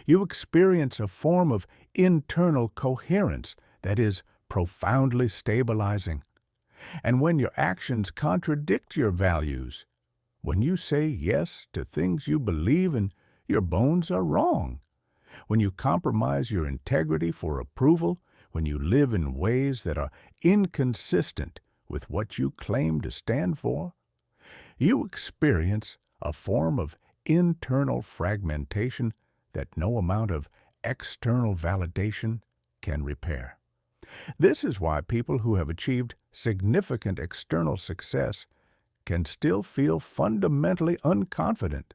You experience a form of internal coherence that is profoundly stabilizing. And when your actions contradict your values, when you say yes to things you believe and your bones are wrong, when you compromise your integrity for approval, when you live in ways that are inconsistent with what you claim to stand for, you experience a form of internal fragmentation that no amount of external validation can repair. This is why people who have achieved significant external success can still feel fundamentally unconfident,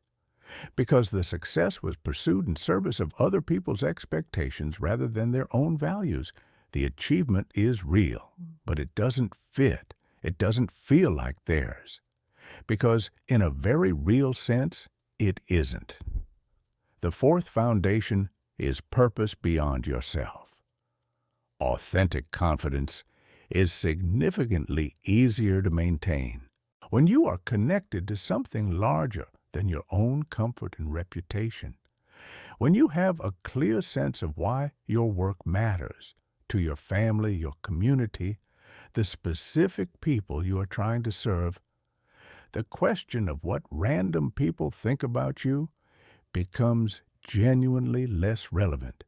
because the success was pursued in service of other people's expectations rather than their own values. The achievement is real, but it doesn't fit. It doesn't feel like theirs, because in a very real sense, it isn't. The fourth foundation is purpose beyond yourself. Authentic confidence is significantly easier to maintain when you are connected to something larger than your own comfort and reputation. When you have a clear sense of why your work matters to your family, your community, the specific people you are trying to serve, the question of what random people think about you becomes genuinely less relevant.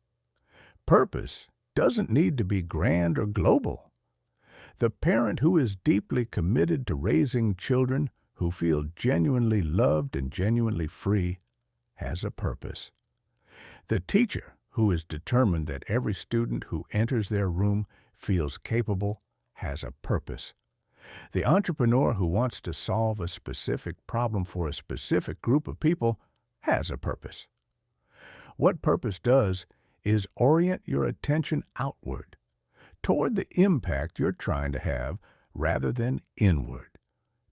Purpose doesn't need to be grand or global. The parent who is deeply committed to raising children who feel genuinely loved and genuinely free has a purpose. The teacher who is determined that every student who enters their room feels capable has a purpose. The entrepreneur who wants to solve a specific problem for a specific group of people has a purpose. What purpose does is orient your attention outward, toward the impact you're trying to have rather than inward.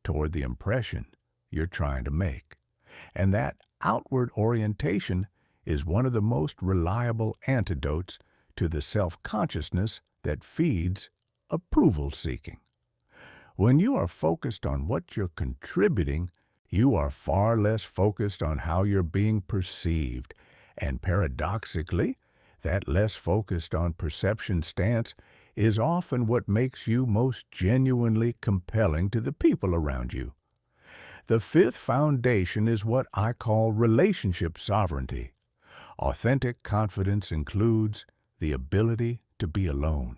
toward the impression you're trying to make. And that outward orientation is one of the most reliable antidotes to the self-consciousness that feeds approval-seeking. When you are focused on what you're contributing, you are far less focused on how you're being perceived, and paradoxically, that less focused on perception stance is often what makes you most genuinely compelling to the people around you. The fifth foundation is what I call relationship sovereignty. Authentic confidence includes the ability to be alone,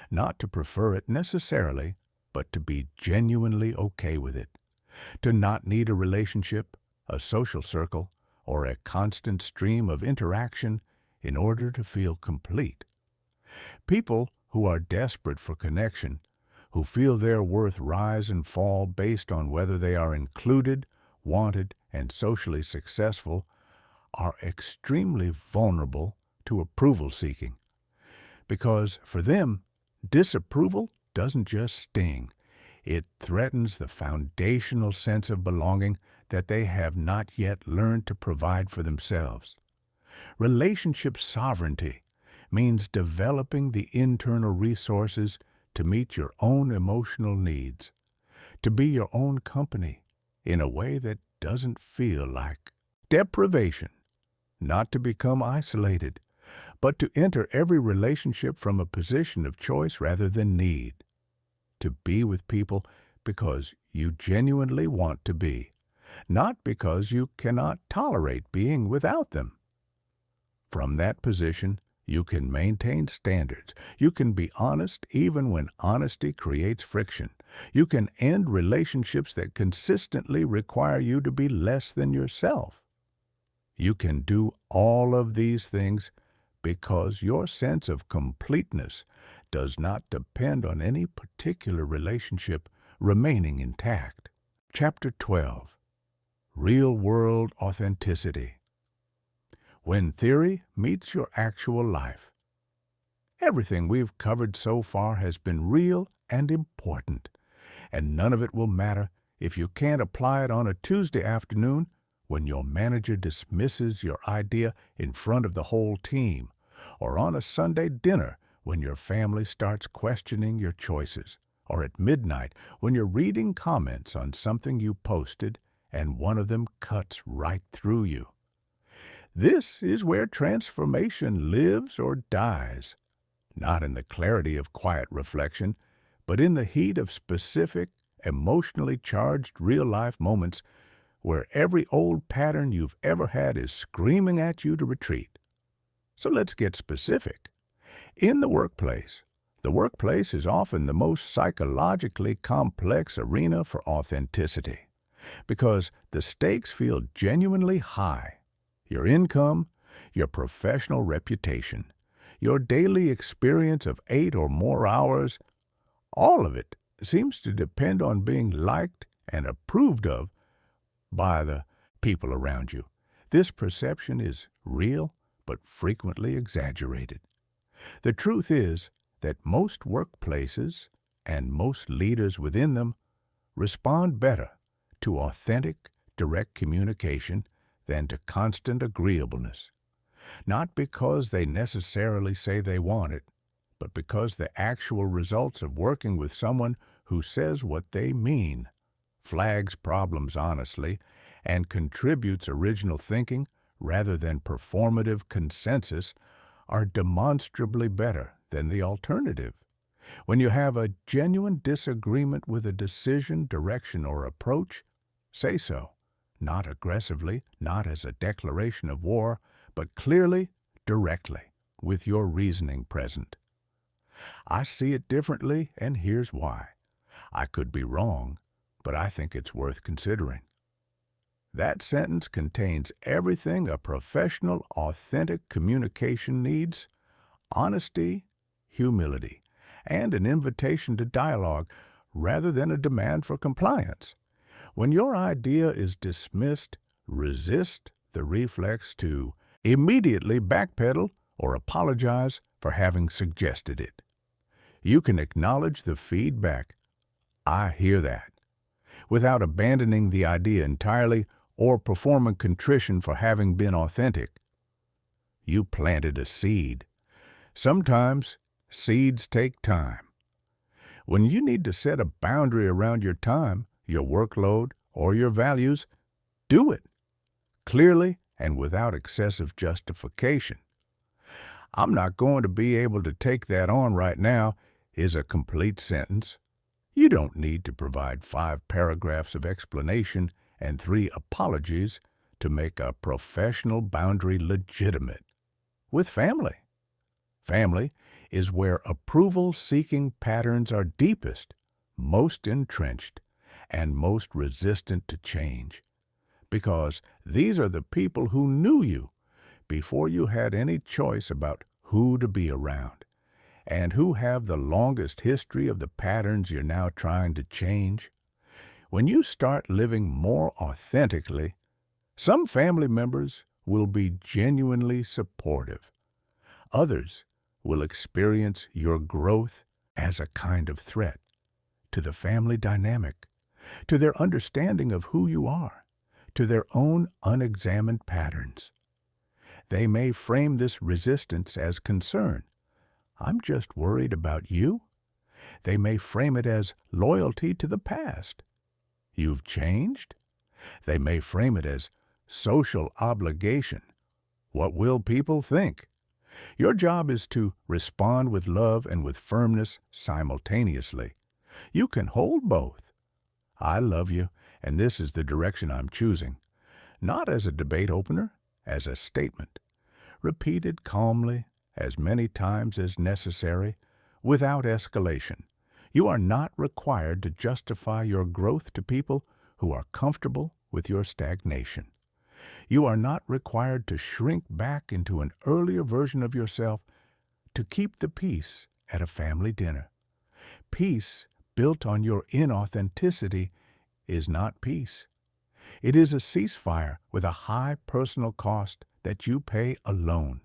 not to prefer it necessarily, but to be genuinely okay with it, to not need a relationship, a social circle, or a constant stream of interaction in order to feel complete. People who are desperate for connection, who feel their worth rise and fall based on whether they are included, wanted, and socially successful, are extremely vulnerable to approval-seeking. Because for them, disapproval doesn't just sting. It threatens the foundational sense of belonging that they have not yet learned to provide for themselves. Relationship sovereignty means developing the internal resources to meet your own emotional needs, to be your own company in a way that doesn't feel like deprivation, not to become isolated, but to enter every relationship from a position of choice rather than need, to be with people because you genuinely want to be, not because you cannot tolerate being without them. From that position, you can maintain standards. You can be honest even when honesty creates friction. You can end relationships that consistently require you to be less than yourself. You can do all of these things because your sense of completeness does not depend on any particular relationship remaining intact. Chapter 12. Real-world authenticity. When theory meets your actual life. Everything we've covered so far has been real and important, and none of it will matter if you can't apply it on a Tuesday afternoon when your manager dismisses your idea in front of the whole team, or on a Sunday dinner when your family starts questioning your choices, or at midnight when you're reading comments on something you posted and one of them cuts right through you. This is where transformation lives or dies, not in the clarity of quiet reflection, but in the heat of specific, emotionally charged real-life moments where every old pattern you've ever had is screaming at you to retreat. So let's get specific. In the workplace is often the most psychologically complex arena for authenticity, because the stakes feel genuinely high. Your income, your professional reputation, your daily experience of 8 or more hours, all of it seems to depend on being liked and approved of by the people around you. This perception is real but frequently exaggerated. The truth is that most workplaces and most leaders within them respond better to authentic, direct communication than to constant agreeableness, not because they necessarily say they want it, but because the actual results of working with someone who says what they mean, flags problems honestly, and contributes original thinking rather than performative consensus are demonstrably better than the alternative. When you have a genuine disagreement with a decision, direction, or approach, say so. Not aggressively, not as a declaration of war, but clearly, directly, with your reasoning present. I see it differently, and here's why. I could be wrong, but I think it's worth considering. That sentence contains everything a professional, authentic communication needs: honesty, humility, and an invitation to dialogue rather than a demand for compliance. When your idea is dismissed, resist the reflex to immediately backpedal or apologize for having suggested it. You can acknowledge the feedback. I hear that. without abandoning the idea entirely or performing contrition for having been authentic. You planted a seed. Sometimes seeds take time. When you need to set a boundary around your time, your workload, or your values, do it clearly and without excessive justification. "I'm not going to be able to take that on right now" is a complete sentence. You don't need to provide 5 paragraphs of explanation and 3 apologies to make a professional boundary legitimate. With family. Family is where approval-seeking patterns are deepest, most entrenched, and most resistant to change. Because these are the people who knew you before you had any choice about who to be around, and who have the longest history of the patterns you're now trying to change. When you start living more authentically, some family members will be genuinely supportive. Others will experience your growth as a kind of threat to the family dynamic, to their understanding of who you are, to their own unexamined patterns. They may frame this resistance as concern. "I'm just worried about you." They may frame it as loyalty to the past. "You've changed." They may frame it as social obligation. "What will people think?" Your job is to respond with love and with firmness simultaneously. You can hold both. "I love you, and this is the direction I'm choosing." Not as a debate opener, as a statement, repeated calmly as many times as necessary, without escalation. You are not required to justify your growth to people who are comfortable with your stagnation. You are not required to shrink back into an earlier version of yourself to keep the peace at a family dinner. Peace built on your inauthenticity is not peace. It is a ceasefire with a high personal cost that you pay alone.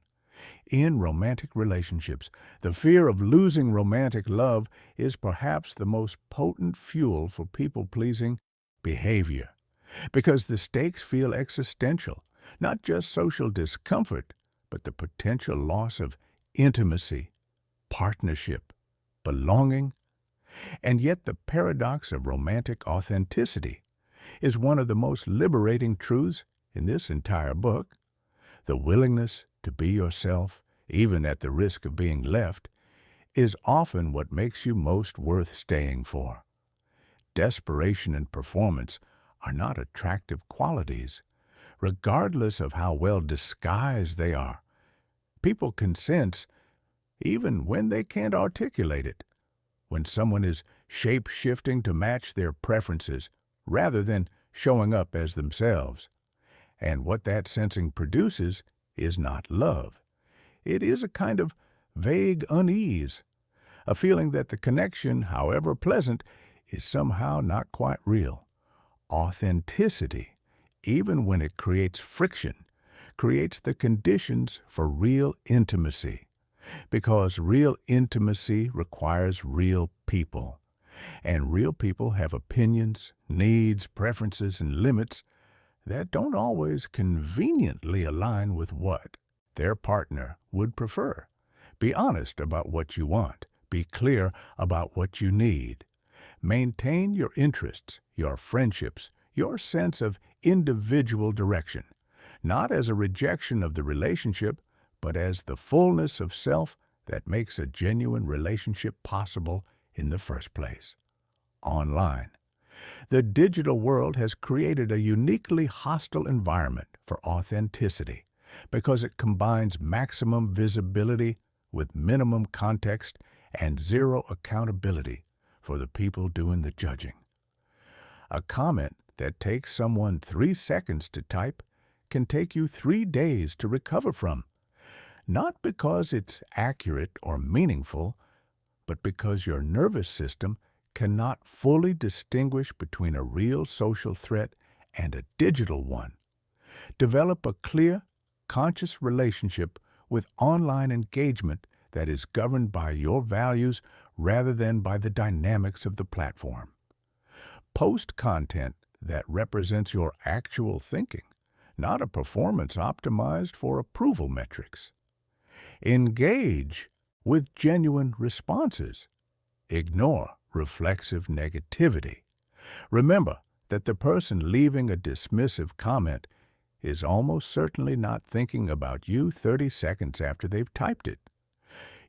In romantic relationships, the fear of losing romantic love is perhaps the most potent fuel for people-pleasing behavior, because the stakes feel existential, not just social discomfort, but the potential loss of intimacy, partnership, belonging. And yet the paradox of romantic authenticity is one of the most liberating truths in this entire book. The willingness to be yourself, even at the risk of being left, is often what makes you most worth staying for. Desperation and performance are not attractive qualities, regardless of how well disguised they are. People can sense, even when they can't articulate it, when someone is shape-shifting to match their preferences rather than showing up as themselves. And what that sensing produces is not love. It is a kind of vague unease, a feeling that the connection, however pleasant, is somehow not quite real. Authenticity, even when it creates friction, creates the conditions for real intimacy, because real intimacy requires real people. And real people have opinions, needs, preferences, and limits that don't always conveniently align with what their partner would prefer. Be honest about what you want. Be clear about what you need. Maintain your interests, your friendships, your sense of individual direction, not as a rejection of the relationship, but as the fullness of self that makes a genuine relationship possible in the first place. Online. The digital world has created a uniquely hostile environment for authenticity because it combines maximum visibility with minimum context and zero accountability for the people doing the judging. A comment that takes someone 3 seconds to type can take you 3 days to recover from, not because it's accurate or meaningful, but because your nervous system cannot fully distinguish between a real social threat and a digital one. Develop a clear, conscious relationship with online engagement that is governed by your values rather than by the dynamics of the platform. Post content that represents your actual thinking, not a performance optimized for approval metrics. Engage with genuine responses. Ignore reflexive negativity. Remember that the person leaving a dismissive comment is almost certainly not thinking about you 30 seconds after they've typed it.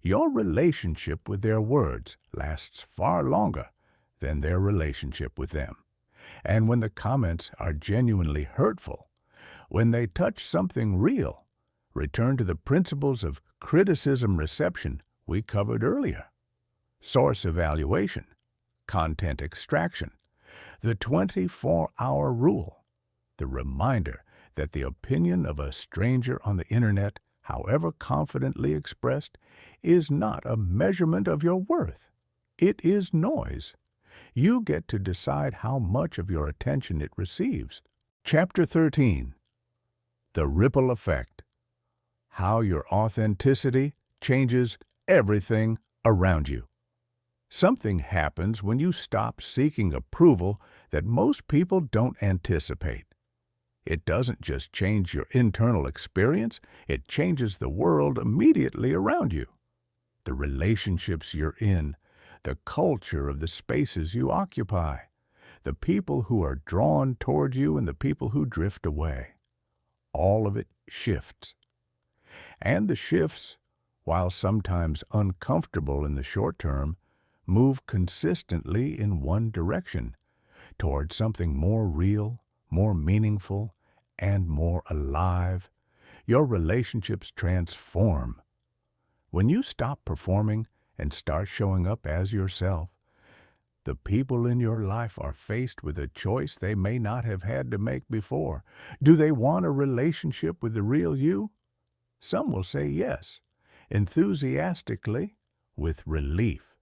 Your relationship with their words lasts far longer than their relationship with them. And when the comments are genuinely hurtful, when they touch something real, return to the principles of criticism reception we covered earlier. Source evaluation, content extraction, the 24-hour rule, the reminder that the opinion of a stranger on the internet, however confidently expressed, is not a measurement of your worth. It is noise. You get to decide how much of your attention it receives. Chapter 13. The Ripple Effect. How your authenticity changes everything around you. Something happens when you stop seeking approval that most people don't anticipate. It doesn't just change your internal experience, it changes the world immediately around you. The relationships you're in, the culture of the spaces you occupy, the people who are drawn toward you and the people who drift away. All of it shifts. And the shifts, while sometimes uncomfortable in the short term, move consistently in one direction, toward something more real, more meaningful, and more alive. Your relationships transform. When you stop performing and start showing up as yourself, the people in your life are faced with a choice they may not have had to make before. Do they want a relationship with the real you? Some will say yes, enthusiastically, with relief.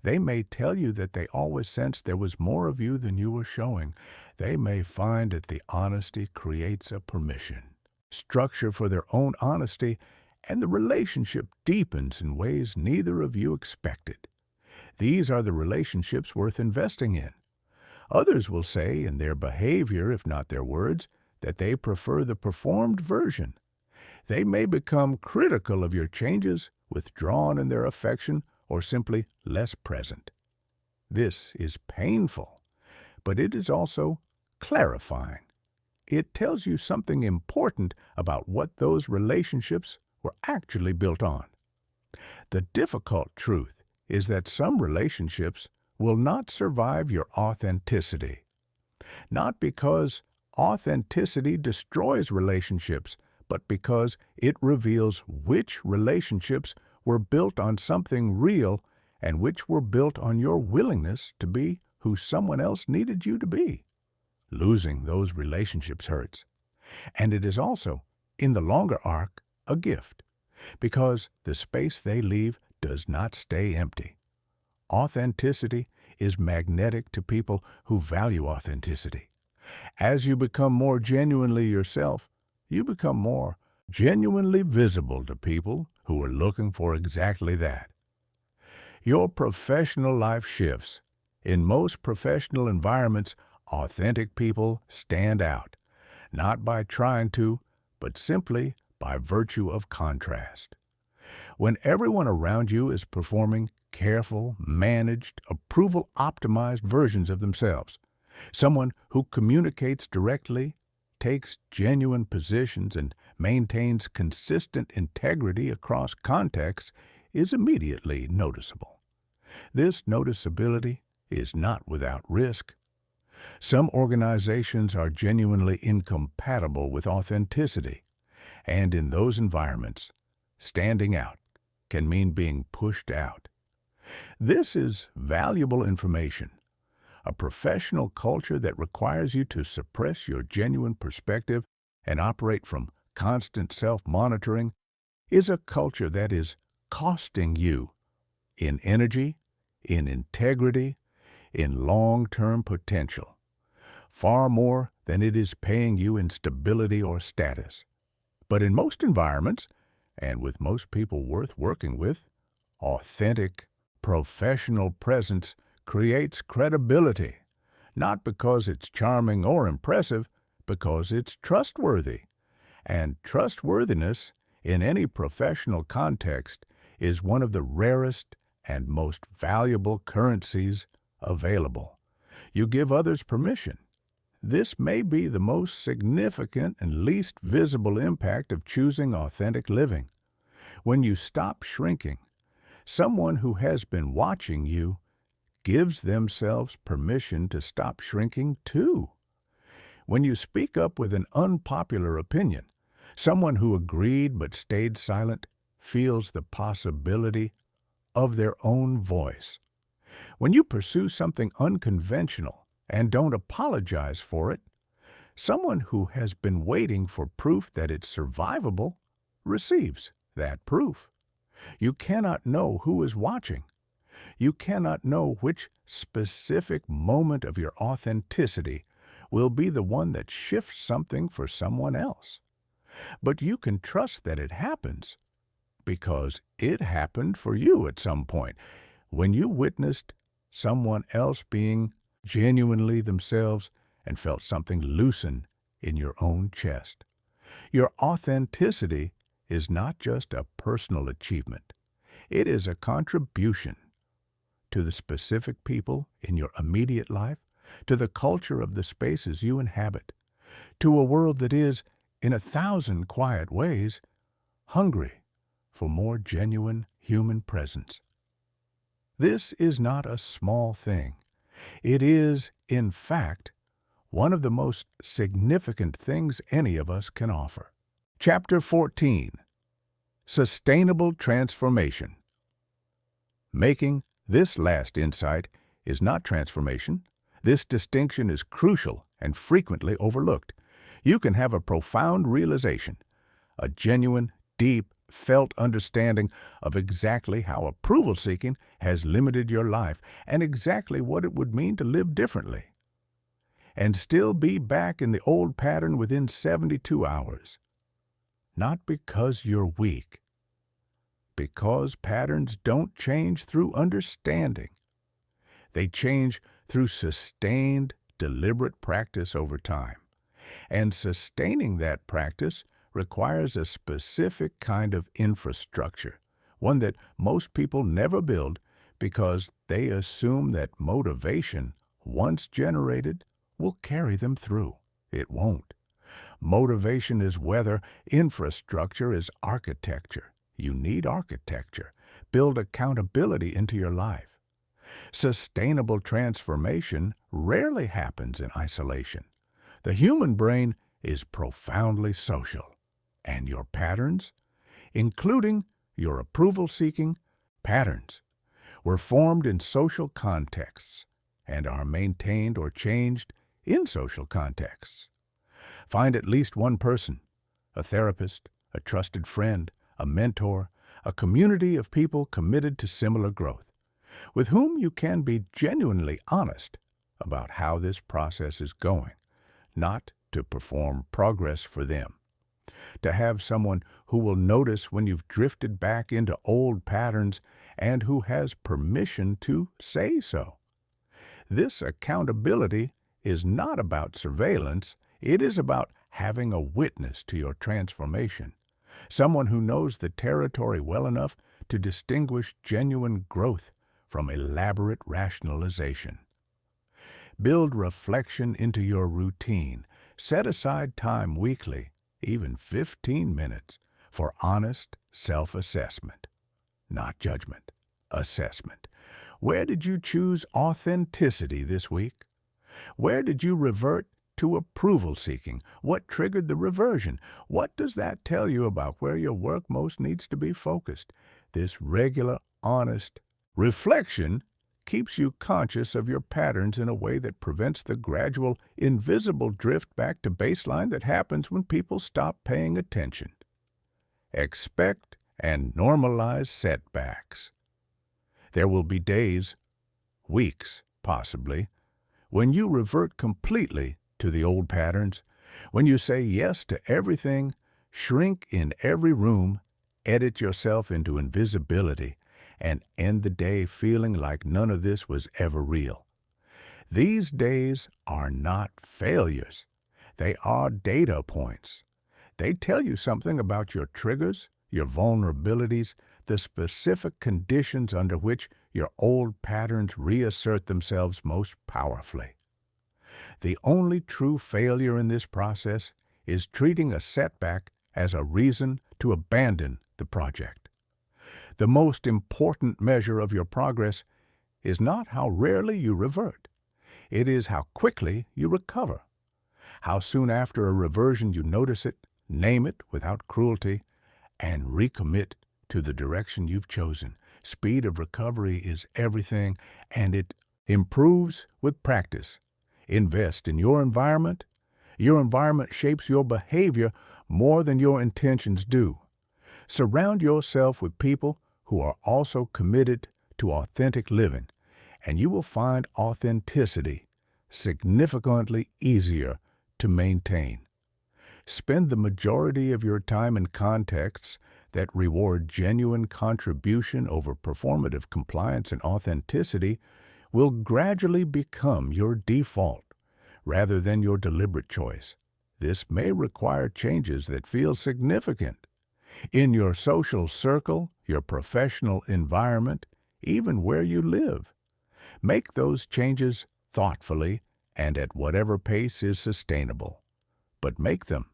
They may tell you that they always sensed there was more of you than you were showing. They may find that the honesty creates a permission, structure for their own honesty, and the relationship deepens in ways neither of you expected. These are the relationships worth investing in. Others will say, in their behavior, if not their words, that they prefer the performed version. They may become critical of your changes, withdrawn in their affection, or simply less present. This is painful, but it is also clarifying. It tells you something important about what those relationships were actually built on. The difficult truth is that some relationships will not survive your authenticity. Not because authenticity destroys relationships, but because it reveals which relationships were built on something real and which were built on your willingness to be who someone else needed you to be. Losing those relationships hurts. And it is also, in the longer arc, a gift, because the space they leave does not stay empty. Authenticity is magnetic to people who value authenticity. As you become more genuinely yourself, you become more genuinely visible to people who are looking for exactly that. Your professional life shifts. In most professional environments, authentic people stand out, not by trying to, but simply by virtue of contrast. When everyone around you is performing careful, managed, approval-optimized versions of themselves, someone who communicates directly, takes genuine positions, and maintains consistent integrity across contexts is immediately noticeable. This noticeability is not without risk. Some organizations are genuinely incompatible with authenticity, and in those environments, standing out can mean being pushed out. This is valuable information. A professional culture that requires you to suppress your genuine perspective and operate from constant self-monitoring is a culture that is costing you in energy, in integrity, in long-term potential, far more than it is paying you in stability or status. But in most environments, and with most people worth working with, authentic, professional presence creates credibility, not because it's charming or impressive, because it's trustworthy. And trustworthiness, in any professional context, is one of the rarest and most valuable currencies available. You give others permission. This may be the most significant and least visible impact of choosing authentic living. When you stop shrinking, someone who has been watching you gives themselves permission to stop shrinking too. When you speak up with an unpopular opinion, someone who agreed but stayed silent feels the possibility of their own voice. When you pursue something unconventional and don't apologize for it, someone who has been waiting for proof that it's survivable receives that proof. You cannot know who is watching. You cannot know which specific moment of your authenticity will be the one that shifts something for someone else. But you can trust that it happens because it happened for you at some point when you witnessed someone else being genuinely themselves and felt something loosen in your own chest. Your authenticity is not just a personal achievement. It is a contribution to the specific people in your immediate life, to the culture of the spaces you inhabit, to a world that is, in 1,000 quiet ways, hungry for more genuine human presence. This is not a small thing. It is, in fact, one of the most significant things any of us can offer. Chapter 14. Sustainable Transformation. Making this last insight is not transformation. This distinction is crucial and frequently overlooked. You can have a profound realization, a genuine, deep, felt understanding of exactly how approval-seeking has limited your life and exactly what it would mean to live differently, and still be back in the old pattern within 72 hours. Not because you're weak, because patterns don't change through understanding. They change through sustained, deliberate practice over time. And sustaining that practice requires a specific kind of infrastructure, one that most people never build because they assume that motivation, once generated, will carry them through. It won't. Motivation is weather, infrastructure is architecture. You need architecture. Build accountability into your life. Sustainable transformation rarely happens in isolation. The human brain is profoundly social, and your patterns, including your approval-seeking patterns, were formed in social contexts and are maintained or changed in social contexts. Find at least one person, a therapist, a trusted friend, a mentor, a community of people committed to similar growth, with whom you can be genuinely honest about how this process is going, not to perform progress for them. To have someone who will notice when you've drifted back into old patterns and who has permission to say so. This accountability is not about surveillance, it is about having a witness to your transformation. Someone who knows the territory well enough to distinguish genuine growth from elaborate rationalization. Build reflection into your routine. Set aside time weekly, even 15 minutes, for honest self-assessment. Not judgment, assessment. Where did you choose authenticity this week? Where did you revert to approval-seeking? What triggered the reversion? What does that tell you about where your work most needs to be focused? This regular, honest reflection keeps you conscious of your patterns in a way that prevents the gradual, invisible drift back to baseline that happens when people stop paying attention. Expect and normalize setbacks. There will be days, weeks possibly, when you revert completely to the old patterns, when you say yes to everything, shrink in every room, edit yourself into invisibility, and end the day feeling like none of this was ever real. These days are not failures. They are data points. They tell you something about your triggers, your vulnerabilities, the specific conditions under which your old patterns reassert themselves most powerfully. The only true failure in this process is treating a setback as a reason to abandon the project. The most important measure of your progress is not how rarely you revert. It is how quickly you recover. How soon after a reversion you notice it, name it without cruelty, and recommit to the direction you've chosen. Speed of recovery is everything, and it improves with practice. Invest in your environment. Your environment shapes your behavior more than your intentions do. Surround yourself with people who are also committed to authentic living, and you will find authenticity significantly easier to maintain. Spend the majority of your time in contexts that reward genuine contribution over performative compliance, and authenticity will gradually become your default rather than your deliberate choice. This may require changes that feel significant in your social circle, your professional environment, even where you live. Make those changes thoughtfully and at whatever pace is sustainable. But make them,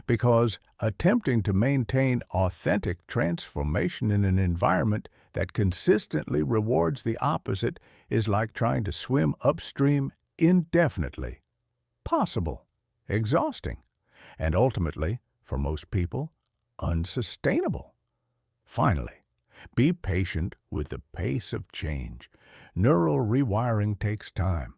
because attempting to maintain authentic transformation in an environment that consistently rewards the opposite is like trying to swim upstream indefinitely. Possible, exhausting, and ultimately, for most people, unsustainable. Finally, be patient with the pace of change. Neural rewiring takes time.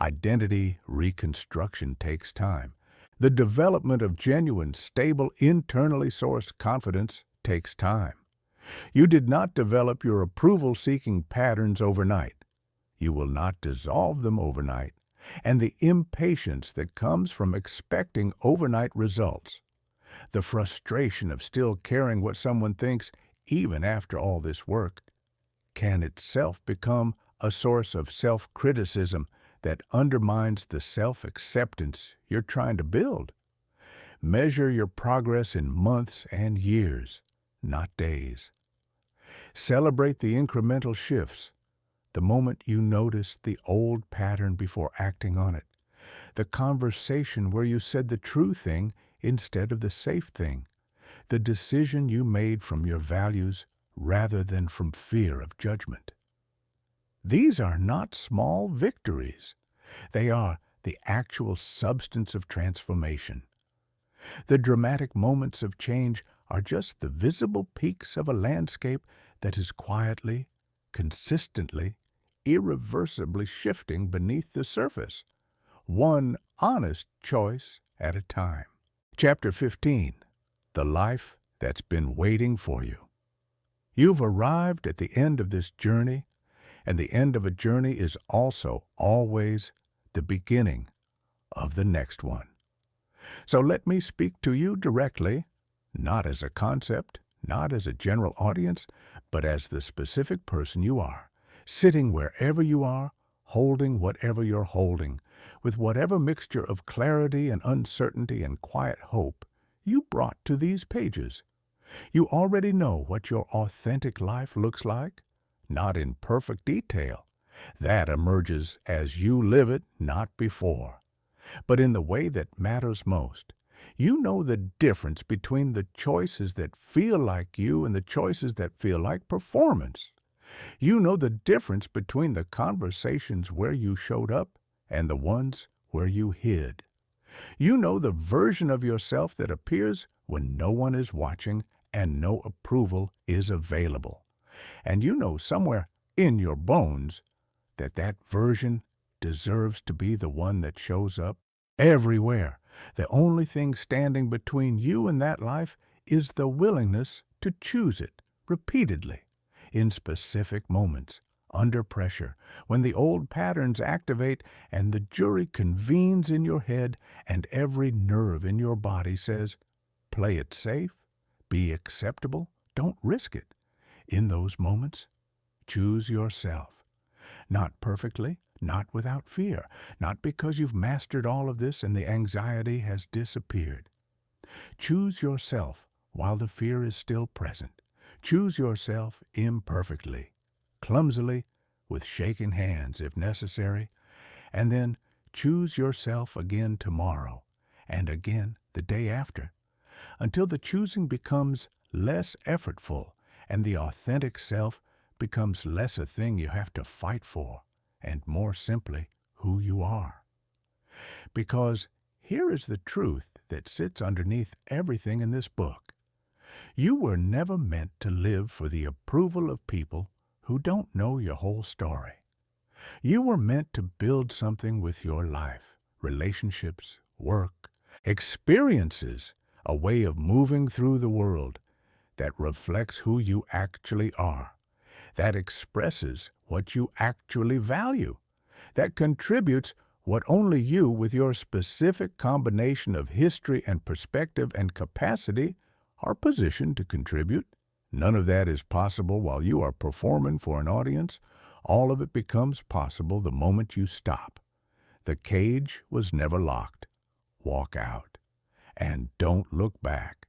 Identity reconstruction takes time. The development of genuine, stable, internally sourced confidence takes time. You did not develop your approval-seeking patterns overnight. You will not dissolve them overnight. And the impatience that comes from expecting overnight results, the frustration of still caring what someone thinks even after all this work, can itself become a source of self-criticism that undermines the self-acceptance you're trying to build. Measure your progress in months and years, not days. Celebrate the incremental shifts, the moment you notice the old pattern before acting on it, the conversation where you said the true thing instead of the safe thing, the decision you made from your values rather than from fear of judgment. These are not small victories. They are the actual substance of transformation. The dramatic moments of change are just the visible peaks of a landscape that is quietly, consistently, irreversibly shifting beneath the surface, one honest choice at a time. Chapter 15. The Life That's Been Waiting for You. You've arrived at the end of this journey, and the end of a journey is also always the beginning of the next one. So let me speak to you directly, not as a concept, not as a general audience, but as the specific person you are, sitting wherever you are, holding whatever you're holding, with whatever mixture of clarity and uncertainty and quiet hope you brought to these pages. You already know what your authentic life looks like, not in perfect detail. That emerges as you live it, not before, but in the way that matters most. You know the difference between the choices that feel like you and the choices that feel like performance. You know the difference between the conversations where you showed up and the ones where you hid. You know the version of yourself that appears when no one is watching and no approval is available. And you know somewhere in your bones that that version deserves to be the one that shows up everywhere. The only thing standing between you and that life is the willingness to choose it repeatedly, in specific moments, under pressure, when the old patterns activate and the jury convenes in your head and every nerve in your body says, play it safe, be acceptable, don't risk it. In those moments, choose yourself. Not perfectly, not without fear, not because you've mastered all of this and the anxiety has disappeared. Choose yourself while the fear is still present. Choose yourself imperfectly, clumsily, with shaking hands if necessary, and then choose yourself again tomorrow and again the day after, until the choosing becomes less effortful and the authentic self becomes less a thing you have to fight for and more simply who you are. Because here is the truth that sits underneath everything in this book. You were never meant to live for the approval of people who don't know your whole story. You were meant to build something with your life, relationships, work, experiences, a way of moving through the world that reflects who you actually are, that expresses what you actually value, that contributes what only you, with your specific combination of history and perspective and capacity, are positioned to contribute. None of that is possible while you are performing for an audience. All of it becomes possible the moment you stop. The cage was never locked. Walk out and don't look back.